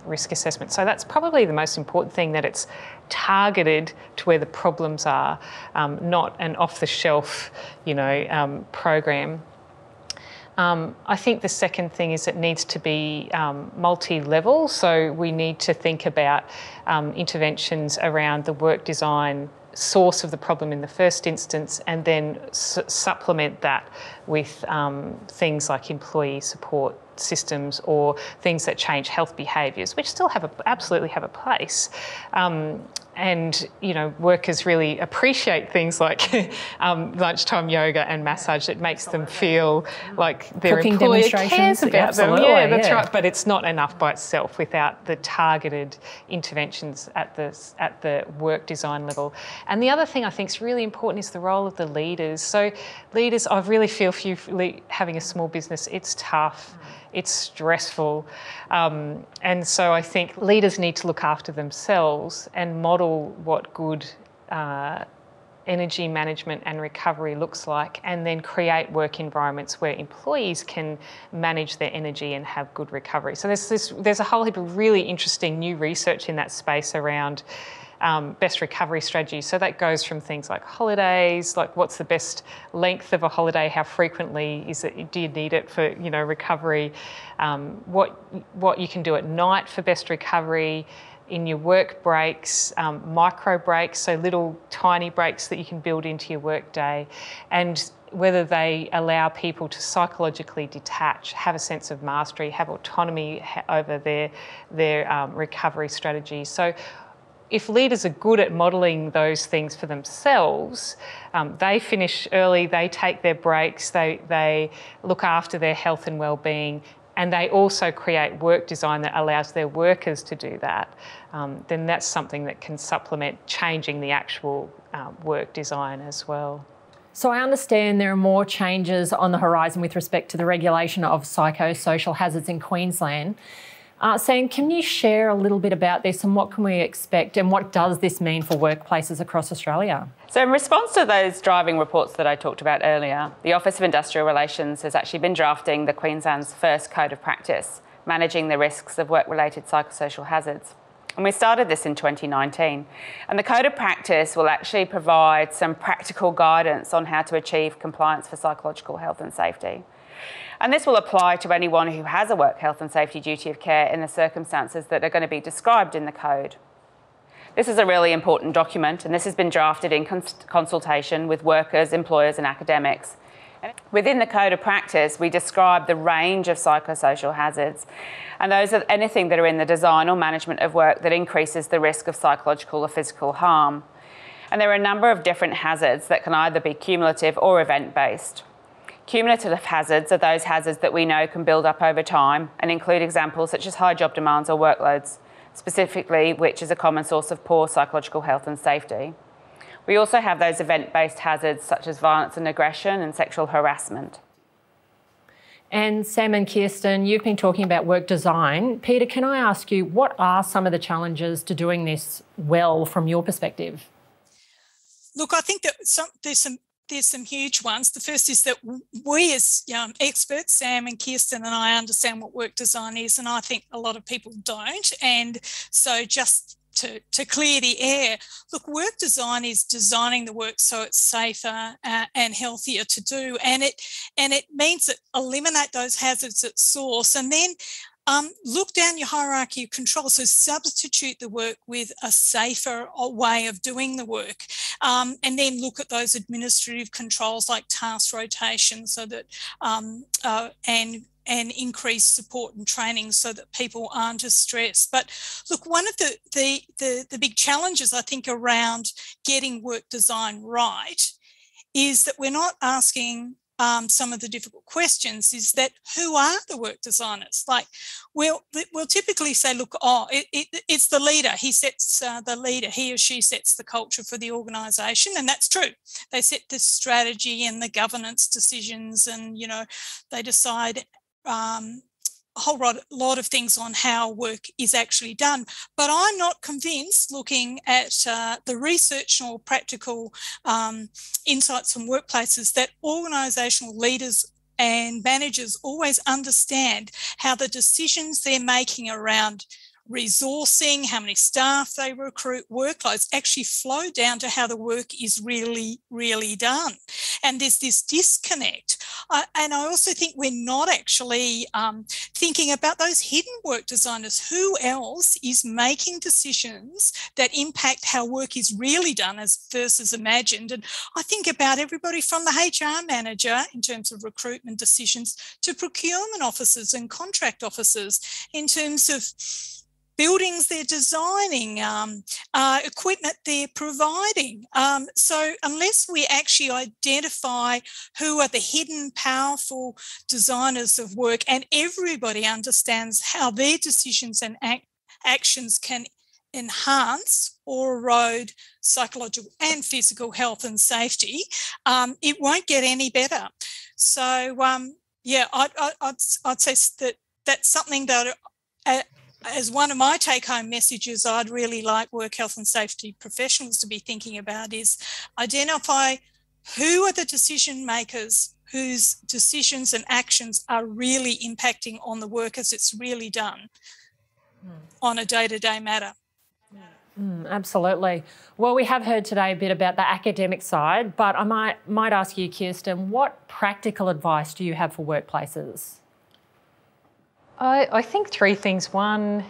risk assessment. So that's probably the most important thing, that it's targeted to where the problems are, not an off-the-shelf, program. I think the second thing is it needs to be multi-level, so we need to think about interventions around the work design source of the problem in the first instance, and then supplement that with things like employee support systems or things that change health behaviours, which still absolutely have a place. And workers really appreciate things like lunchtime yoga and massage. It makes them feel like their Cooking employer cares about them. Yeah, that's right. But it's not enough by itself without the targeted interventions at the work design level. And the other thing I think is really important is the role of the leaders. So leaders, I really feel for you having a small business, it's tough. it's stressful. And so I think leaders need to look after themselves and model what good energy management and recovery looks like, and then create work environments where employees can manage their energy and have good recovery. So there's a whole heap of really interesting new research in that space around best recovery strategies. So that goes from things like holidays, like what's the best length of a holiday, how frequently is it, do you need it for recovery, what you can do at night for best recovery, in your work breaks, micro breaks, so little tiny breaks that you can build into your work day, and whether they allow people to psychologically detach, have a sense of mastery, have autonomy over their recovery strategies. So if leaders are good at modelling those things for themselves, they finish early, they take their breaks, they look after their health and well-being, and they also create work design that allows their workers to do that, then that's something that can supplement changing the actual work design as well. So I understand there are more changes on the horizon with respect to the regulation of psychosocial hazards in Queensland. Sam, can you share a little bit about this and what can we expect and what does this mean for workplaces across Australia? So in response to those driving reports that I talked about earlier, the Office of Industrial Relations has actually been drafting the Queensland's first Code of Practice, managing the risks of work-related psychosocial hazards. And we started this in 2019. And the Code of Practice will actually provide some practical guidance on how to achieve compliance for psychological health and safety. And this will apply to anyone who has a work health and safety duty of care in the circumstances that are going to be described in the code. This is a really important document, and this has been drafted in consultation with workers, employers and academics. And within the Code of Practice, we describe the range of psychosocial hazards, and those are anything that are in the design or management of work that increases the risk of psychological or physical harm. And there are a number of different hazards that can either be cumulative or event-based. Cumulative hazards are those hazards that we know can build up over time and include examples such as high job demands or workloads, specifically which is a common source of poor psychological health and safety. We also have those event-based hazards such as violence and aggression and sexual harassment. And Sam and Kirsten, you've been talking about work design. Peta, can I ask you, what are some of the challenges to doing this well from your perspective? Look, I think that there's some huge ones. The first is that we as experts, Sam and Kirsten and I, understand what work design is, and I think a lot of people don't. And so just to clear the air, look, work design is designing the work so it's safer and healthier to do, and it means that eliminate those hazards at source, and then look down your hierarchy of control. So substitute the work with a safer way of doing the work. And then look at those administrative controls like task rotation so that and increase support and training so that people aren't as stressed. But look, one of the big challenges I think around getting work design right is that we're not asking some of the difficult questions. Is that who are the work designers? Like, we'll typically say, look, it's the leader. He or she sets the culture for the organisation, and that's true. They set the strategy and the governance decisions, and they decide a whole lot of things on how work is actually done. But I'm not convinced, looking at the research or practical insights from workplaces, that organisational leaders and managers always understand how the decisions they're making around resourcing, how many staff they recruit, workloads actually flow down to how the work is really, really done. And there's this disconnect. And I also think we're not actually thinking about those hidden work designers. Who else is making decisions that impact how work is really done versus imagined? And I think about everybody from the HR manager in terms of recruitment decisions to procurement officers and contract officers in terms of buildings they're designing, equipment they're providing. So unless we actually identify who are the hidden powerful designers of work, and everybody understands how their decisions and actions can enhance or erode psychological and physical health and safety, it won't get any better. So Yeah, I'd say that that's something that, as one of my take-home messages, I'd really like work health and safety professionals to be thinking about is identify who are the decision makers whose decisions and actions are really impacting on the work as it's really done on a day-to-day matter. Absolutely. Well, we have heard today a bit about the academic side, but I might ask you, Kirsten, what practical advice do you have for workplaces? I think three things. One,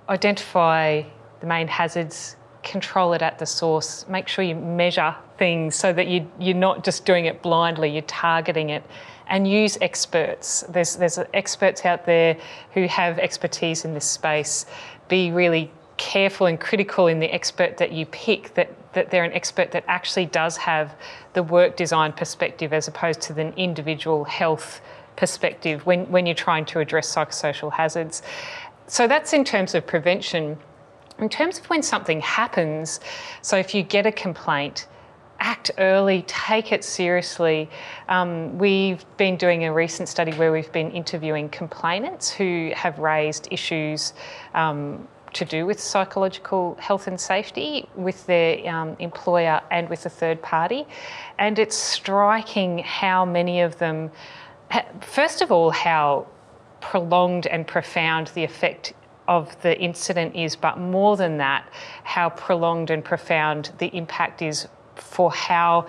identify the main hazards, control it at the source, make sure you measure things so that you're not just doing it blindly, you're targeting it, and use experts. There's experts out there who have expertise in this space. Be really careful and critical in the expert that you pick, that they're an expert that actually does have the work design perspective as opposed to the individual health perspective when you're trying to address psychosocial hazards. So that's in terms of prevention. In terms of when something happens, so if you get a complaint, act early, take it seriously. We've been doing a recent study where we've been interviewing complainants who have raised issues to do with psychological health and safety with their employer and with a third party. And it's striking how many of them, first of all, how prolonged and profound the effect of the incident is, but more than that, how prolonged and profound the impact is for how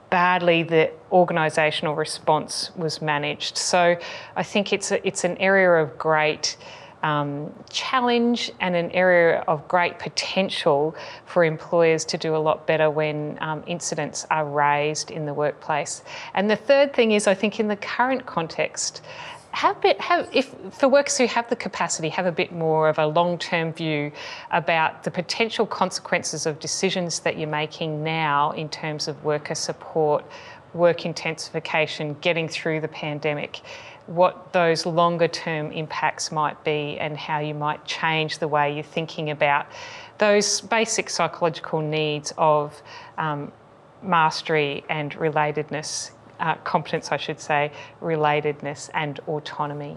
badly the organisational response was managed. So I think it's an area of great challenge and an area of great potential for employers to do a lot better when incidents are raised in the workplace. And the third thing is, I think in the current context, if for workers who have the capacity, have a bit more of a long-term view about the potential consequences of decisions that you're making now in terms of worker support, work intensification, getting through the pandemic, what those longer-term impacts might be and how you might change the way you're thinking about those basic psychological needs of mastery and relatedness, competence, I should say, relatedness and autonomy.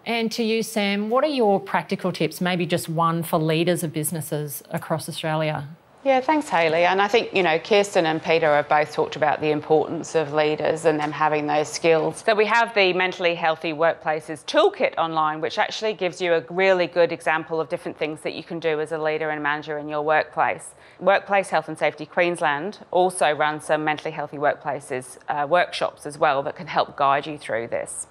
And to you, Sam, what are your practical tips, maybe just one for leaders of businesses across Australia? Yeah, thanks, Hayley. And I think, Kirsten and Peta have both talked about the importance of leaders and them having those skills. So we have the Mentally Healthy Workplaces Toolkit online, which actually gives you a really good example of different things that you can do as a leader and manager in your workplace. Workplace Health and Safety Queensland also runs some mentally healthy workplaces workshops as well that can help guide you through this.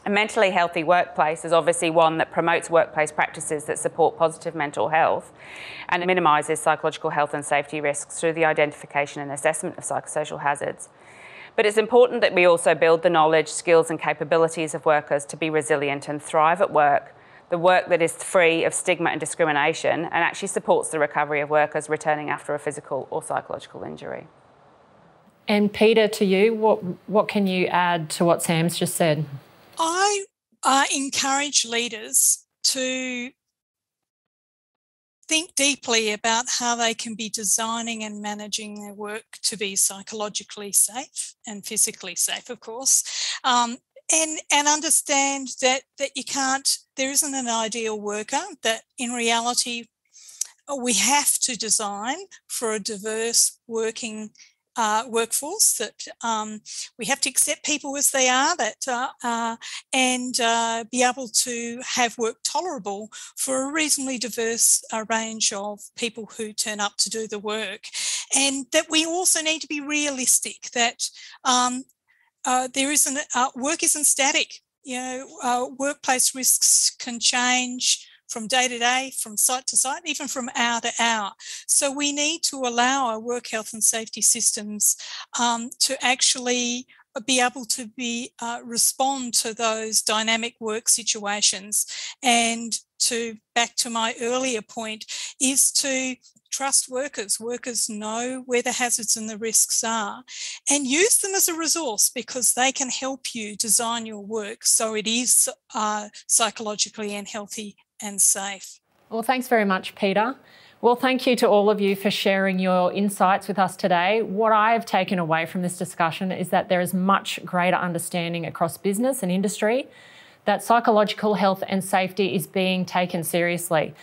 A mentally healthy workplace is obviously one that promotes workplace practices that support positive mental health and minimises psychological health and safety risks through the identification and assessment of psychosocial hazards. But it's important that we also build the knowledge, skills and capabilities of workers to be resilient and thrive at work, the work that is free of stigma and discrimination and actually supports the recovery of workers returning after a physical or psychological injury. And Peta, to you, what can you add to what Sam's just said? I encourage leaders to think deeply about how they can be designing and managing their work to be psychologically safe and physically safe, of course, and understand that there isn't an ideal worker, that in reality we have to design for a diverse workforce, that we have to accept people as they are, and be able to have work tolerable for a reasonably diverse range of people who turn up to do the work, and that we also need to be realistic that work isn't static. Workplace risks can change from day to day, from site to site, even from hour to hour. So we need to allow our work health and safety systems to actually be able to respond to those dynamic work situations. And back to my earlier point, is to trust workers. Workers know where the hazards and the risks are, and use them as a resource, because they can help you design your work so it is psychologically and healthy and safe. Well, thanks very much, Peta. Well, thank you to all of you for sharing your insights with us today. What I have taken away from this discussion is that there is much greater understanding across business and industry that psychological health and safety is being taken seriously.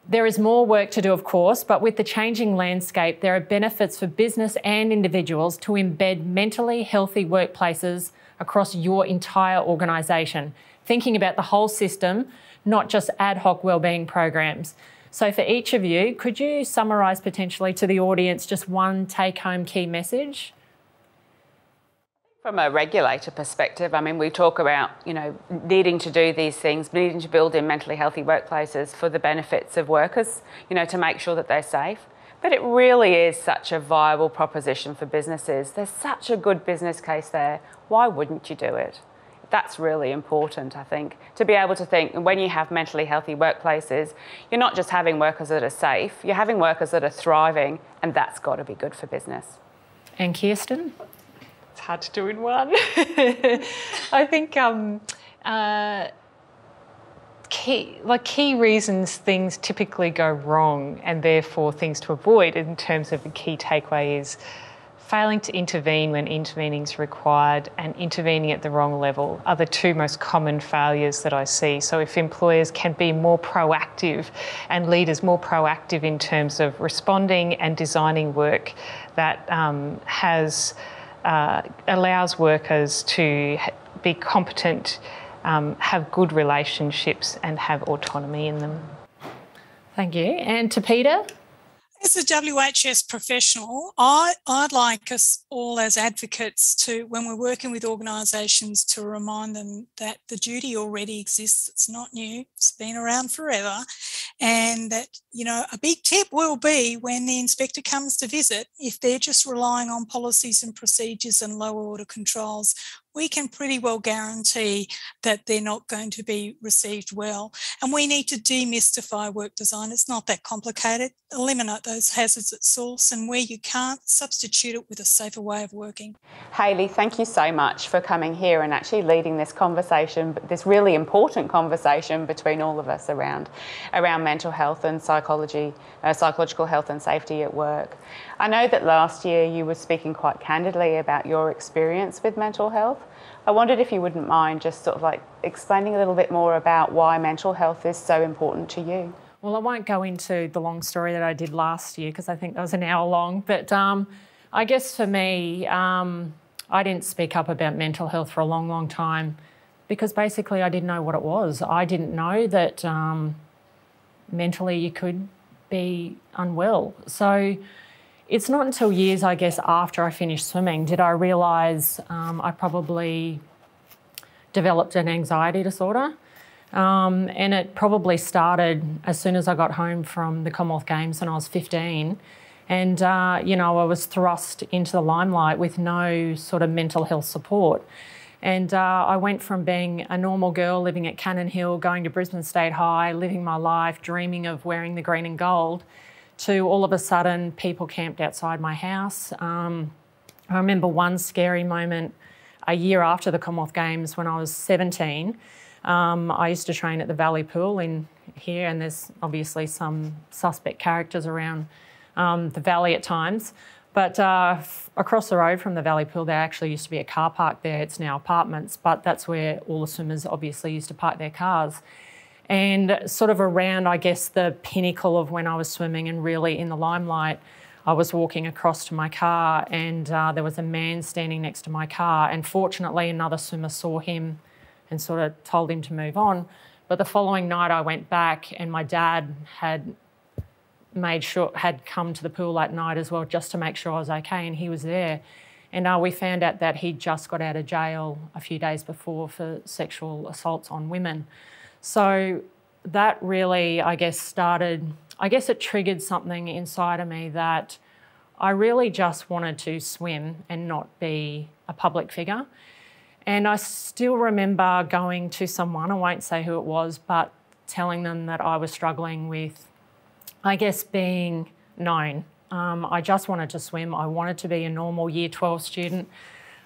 There is more work to do, of course, but with the changing landscape, there are benefits for business and individuals to embed mentally healthy workplaces across your entire organisation, thinking about the whole system, not just ad hoc wellbeing programs. So for each of you, could you summarise potentially to the audience just one take-home key message? From a regulator perspective, I mean, we talk about, needing to do these things, needing to build in mentally healthy workplaces for the benefits of workers, to make sure that they're safe. But it really is such a viable proposition for businesses. There's such a good business case there. Why wouldn't you do it? That's really important, I think, to be able to think when you have mentally healthy workplaces, you're not just having workers that are safe, you're having workers that are thriving, and that's got to be good for business. And Kirsten? It's hard to do in one. I think key reasons things typically go wrong and therefore things to avoid in terms of the key takeaway is failing to intervene when intervening is required and intervening at the wrong level are the two most common failures that I see. So if employers can be more proactive and leaders more proactive in terms of responding and designing work that allows workers to be competent, have good relationships and have autonomy in them. Thank you. And to Peta? As a WHS professional, I'd like us all as advocates to, when we're working with organisations, to remind them that the duty already exists. It's not new. It's been around forever. And that, a big tip will be when the inspector comes to visit, if they're just relying on policies and procedures and lower order controls, we can pretty well guarantee that they're not going to be received well. And we need to demystify work design. It's not that complicated. Eliminate those hazards at source, and where you can't, substitute it with a safer way of working. Hayley, thank you so much for coming here and actually leading this conversation, this really important conversation between all of us around mental health and psychological health and safety at work. I know that last year you were speaking quite candidly about your experience with mental health. I wondered if you wouldn't mind just sort of like explaining a little bit more about why mental health is so important to you. Well, I won't go into the long story that I did last year because I think that was an hour long, but I guess for me, I didn't speak up about mental health for a long, long time because basically I didn't know what it was. I didn't know that mentally you could be unwell. So it's not until years, I guess, after I finished swimming did I realise I probably developed an anxiety disorder. And it probably started as soon as I got home from the Commonwealth Games when I was 15. And, I was thrust into the limelight with no sort of mental health support. And I went from being a normal girl living at Cannon Hill, going to Brisbane State High, living my life, dreaming of wearing the green and gold, to all of a sudden people camped outside my house. I remember one scary moment a year after the Commonwealth Games when I was 17. I used to train at the Valley Pool in here, and there's obviously some suspect characters around the valley at times. But across the road from the Valley Pool, there actually used to be a car park there. It's now apartments, but that's where all the swimmers obviously used to park their cars. And sort of around, I guess, the pinnacle of when I was swimming and really in the limelight, I was walking across to my car and there was a man standing next to my car, and fortunately another swimmer saw him and sort of told him to move on. But the following night I went back and my dad had come to the pool that night as well just to make sure I was okay, and he was there. And we found out that he'd just got out of jail a few days before for sexual assaults on women. So that really, I guess, it triggered something inside of me that I really just wanted to swim and not be a public figure. And I still remember going to someone, I won't say who it was, but telling them that I was struggling with, I guess, being known. I just wanted to swim. I wanted to be a normal Year 12 student.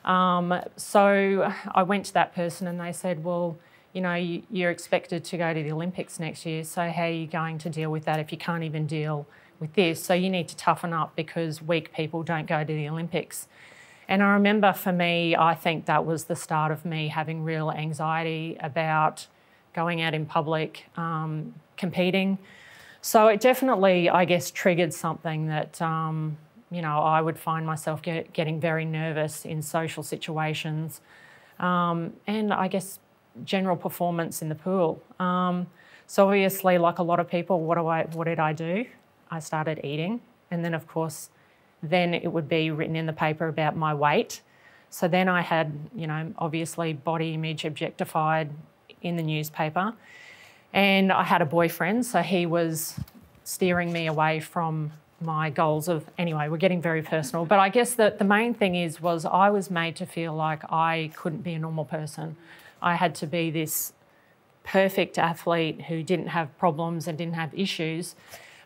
So I went to that person and they said, well, you know, you're expected to go to the Olympics next year, so how are you going to deal with that if you can't even deal with this? So you need to toughen up because weak people don't go to the Olympics. And I remember for me, I think that was the start of me having real anxiety about going out in public, competing. So it definitely, I guess, triggered something that, you know, I would find myself getting very nervous in social situations, and I guess general performance in the pool. So obviously, like a lot of people, what did I do? I started eating, and then of course, then it would be written in the paper about my weight. So then I had, you know, obviously body image objectified in the newspaper. And I had a boyfriend, so he was steering me away from my goals of, anyway, we're getting very personal. But I guess that the main thing was I was made to feel like I couldn't be a normal person. I had to be this perfect athlete who didn't have problems and didn't have issues.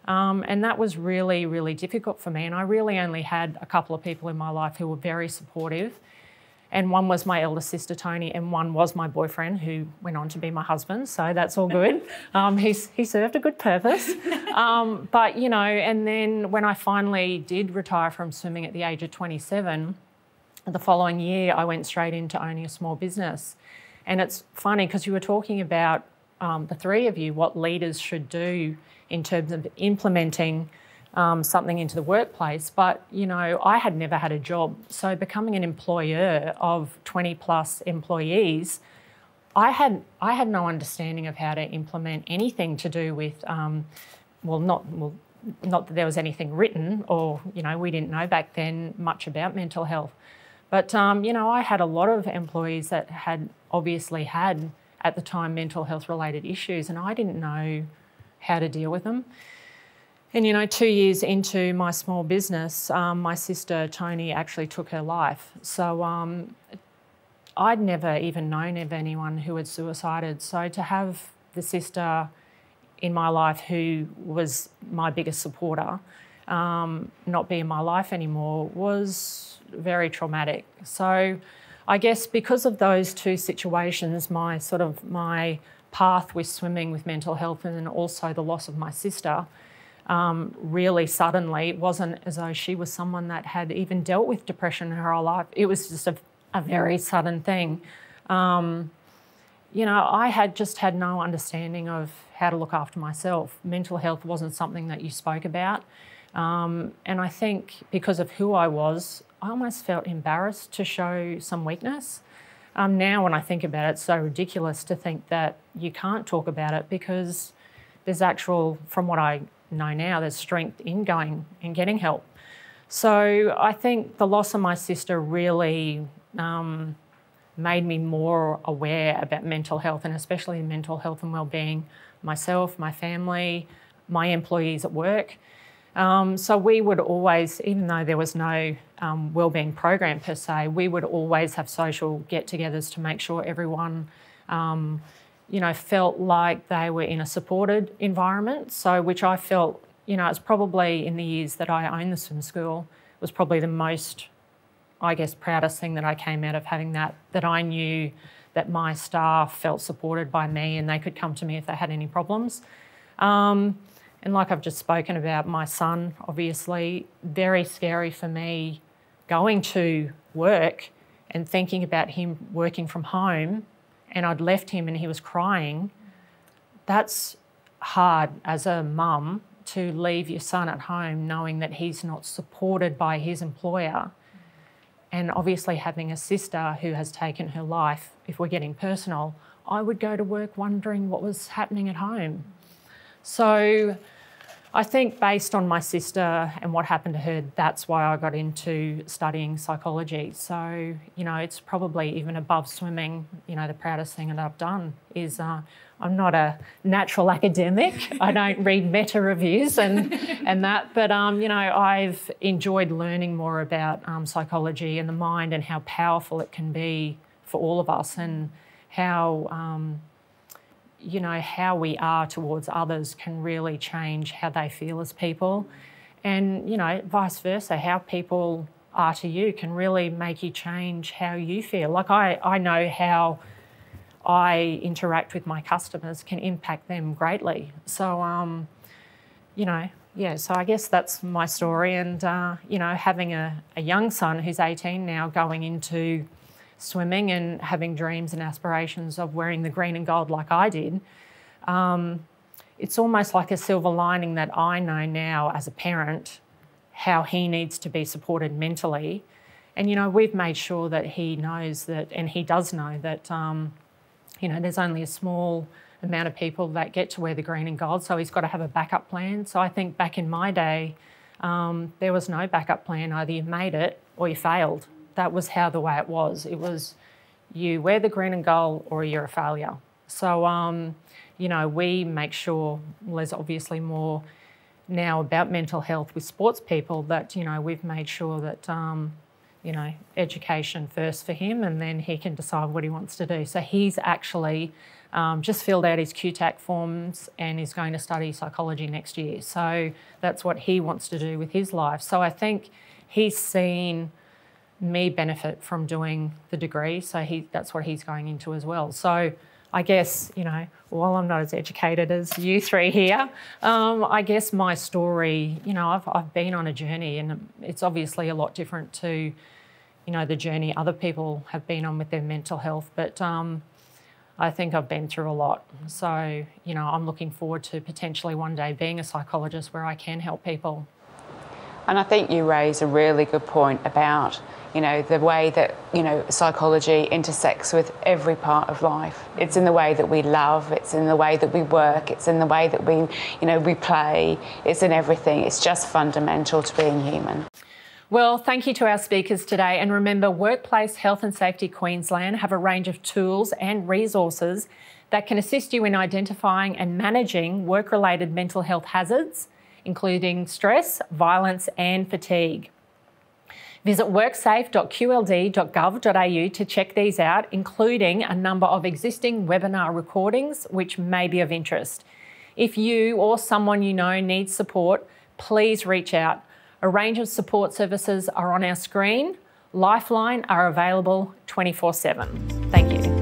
And that was really, really difficult for me. And I really only had a couple of people in my life who were very supportive. And one was my elder sister, Tony, and one was my boyfriend, who went on to be my husband. So that's all good. He served a good purpose. But, you know, and then when I finally did retire from swimming at the age of 27, the following year I went straight into owning a small business. And it's funny because you were talking about, the three of you, what leaders should do in terms of implementing something into the workplace. But, you know, I had never had a job. So becoming an employer of 20 plus employees, I had no understanding of how to implement anything to do with, not that there was anything written or, you know, we didn't know back then much about mental health. But, you know, I had a lot of employees that had obviously had at the time mental health related issues, and I didn't know how to deal with them. And, you know, 2 years into my small business, my sister Tony actually took her life. So I'd never even known of anyone who had suicided. So to have the sister in my life who was my biggest supporter not be in my life anymore was very traumatic. So I guess because of those two situations, my path with swimming with mental health and then also the loss of my sister, really suddenly, it wasn't as though she was someone that had even dealt with depression in her whole life. It was just a very sudden thing. You know, I had just had no understanding of how to look after myself. Mental health wasn't something that you spoke about. And I think because of who I was, I almost felt embarrassed to show some weakness. Now when I think about it, it's so ridiculous to think that you can't talk about it because there's from what I know now, there's strength in going and getting help. So I think the loss of my sister really made me more aware about mental health, and especially mental health and wellbeing, myself, my family, my employees at work. So we would always, even though there was no wellbeing program per se, we would always have social get-togethers to make sure everyone, you know, felt like they were in a supported environment. So which I felt, you know, it's probably in the years that I owned the swim school, was probably the most, I guess, proudest thing that I came out of having that I knew that my staff felt supported by me and they could come to me if they had any problems. And like I've just spoken about, my son, obviously, very scary for me going to work and thinking about him working from home, and I'd left him and he was crying. That's hard as a mum to leave your son at home knowing that he's not supported by his employer. And obviously having a sister who has taken her life, if we're getting personal, I would go to work wondering what was happening at home. So I think based on my sister and what happened to her, that's why I got into studying psychology. So, you know, it's probably even above swimming, you know, the proudest thing that I've done is I'm not a natural academic. I don't read meta reviews and that, but, you know, I've enjoyed learning more about psychology and the mind and how powerful it can be for all of us and how, you know, how we are towards others can really change how they feel as people. And, you know, vice versa, how people are to you can really make you change how you feel. Like I know how I interact with my customers can impact them greatly. So, you know, yeah, so I guess that's my story. And, you know, having a young son who's 18 now going into swimming and having dreams and aspirations of wearing the green and gold like I did, it's almost like a silver lining that I know now as a parent how he needs to be supported mentally. And, you know, we've made sure that he knows that, and he does know that, you know, there's only a small amount of people that get to wear the green and gold, so he's got to have a backup plan. So I think back in my day, there was no backup plan. Either you made it or you failed. That was how the way it was. It was you wear the green and gold or you're a failure. So, you know, we make sure, well, there's obviously more now about mental health with sports people that, you know, we've made sure that, you know, education first for him and then he can decide what he wants to do. So he's actually just filled out his QTAC forms and is going to study psychology next year. So that's what he wants to do with his life. So I think he's seen me benefit from doing the degree, so that's what he's going into as well. So I guess, you know, while I'm not as educated as you three here, I guess my story, you know, I've been on a journey and it's obviously a lot different to, you know, the journey other people have been on with their mental health, but I think I've been through a lot. So, you know, I'm looking forward to potentially one day being a psychologist where I can help people. And I think you raise a really good point about, you know, the way that, you know, psychology intersects with every part of life. It's in the way that we love, it's in the way that we work, it's in the way that we, you know, we play, it's in everything. It's just fundamental to being human. Well, thank you to our speakers today. And remember, Workplace Health and Safety Queensland have a range of tools and resources that can assist you in identifying and managing work-related mental health hazards, including stress, violence and fatigue. Visit worksafe.qld.gov.au to check these out, including a number of existing webinar recordings which may be of interest. If you or someone you know needs support, please reach out. A range of support services are on our screen. Lifeline are available 24/7. Thank you.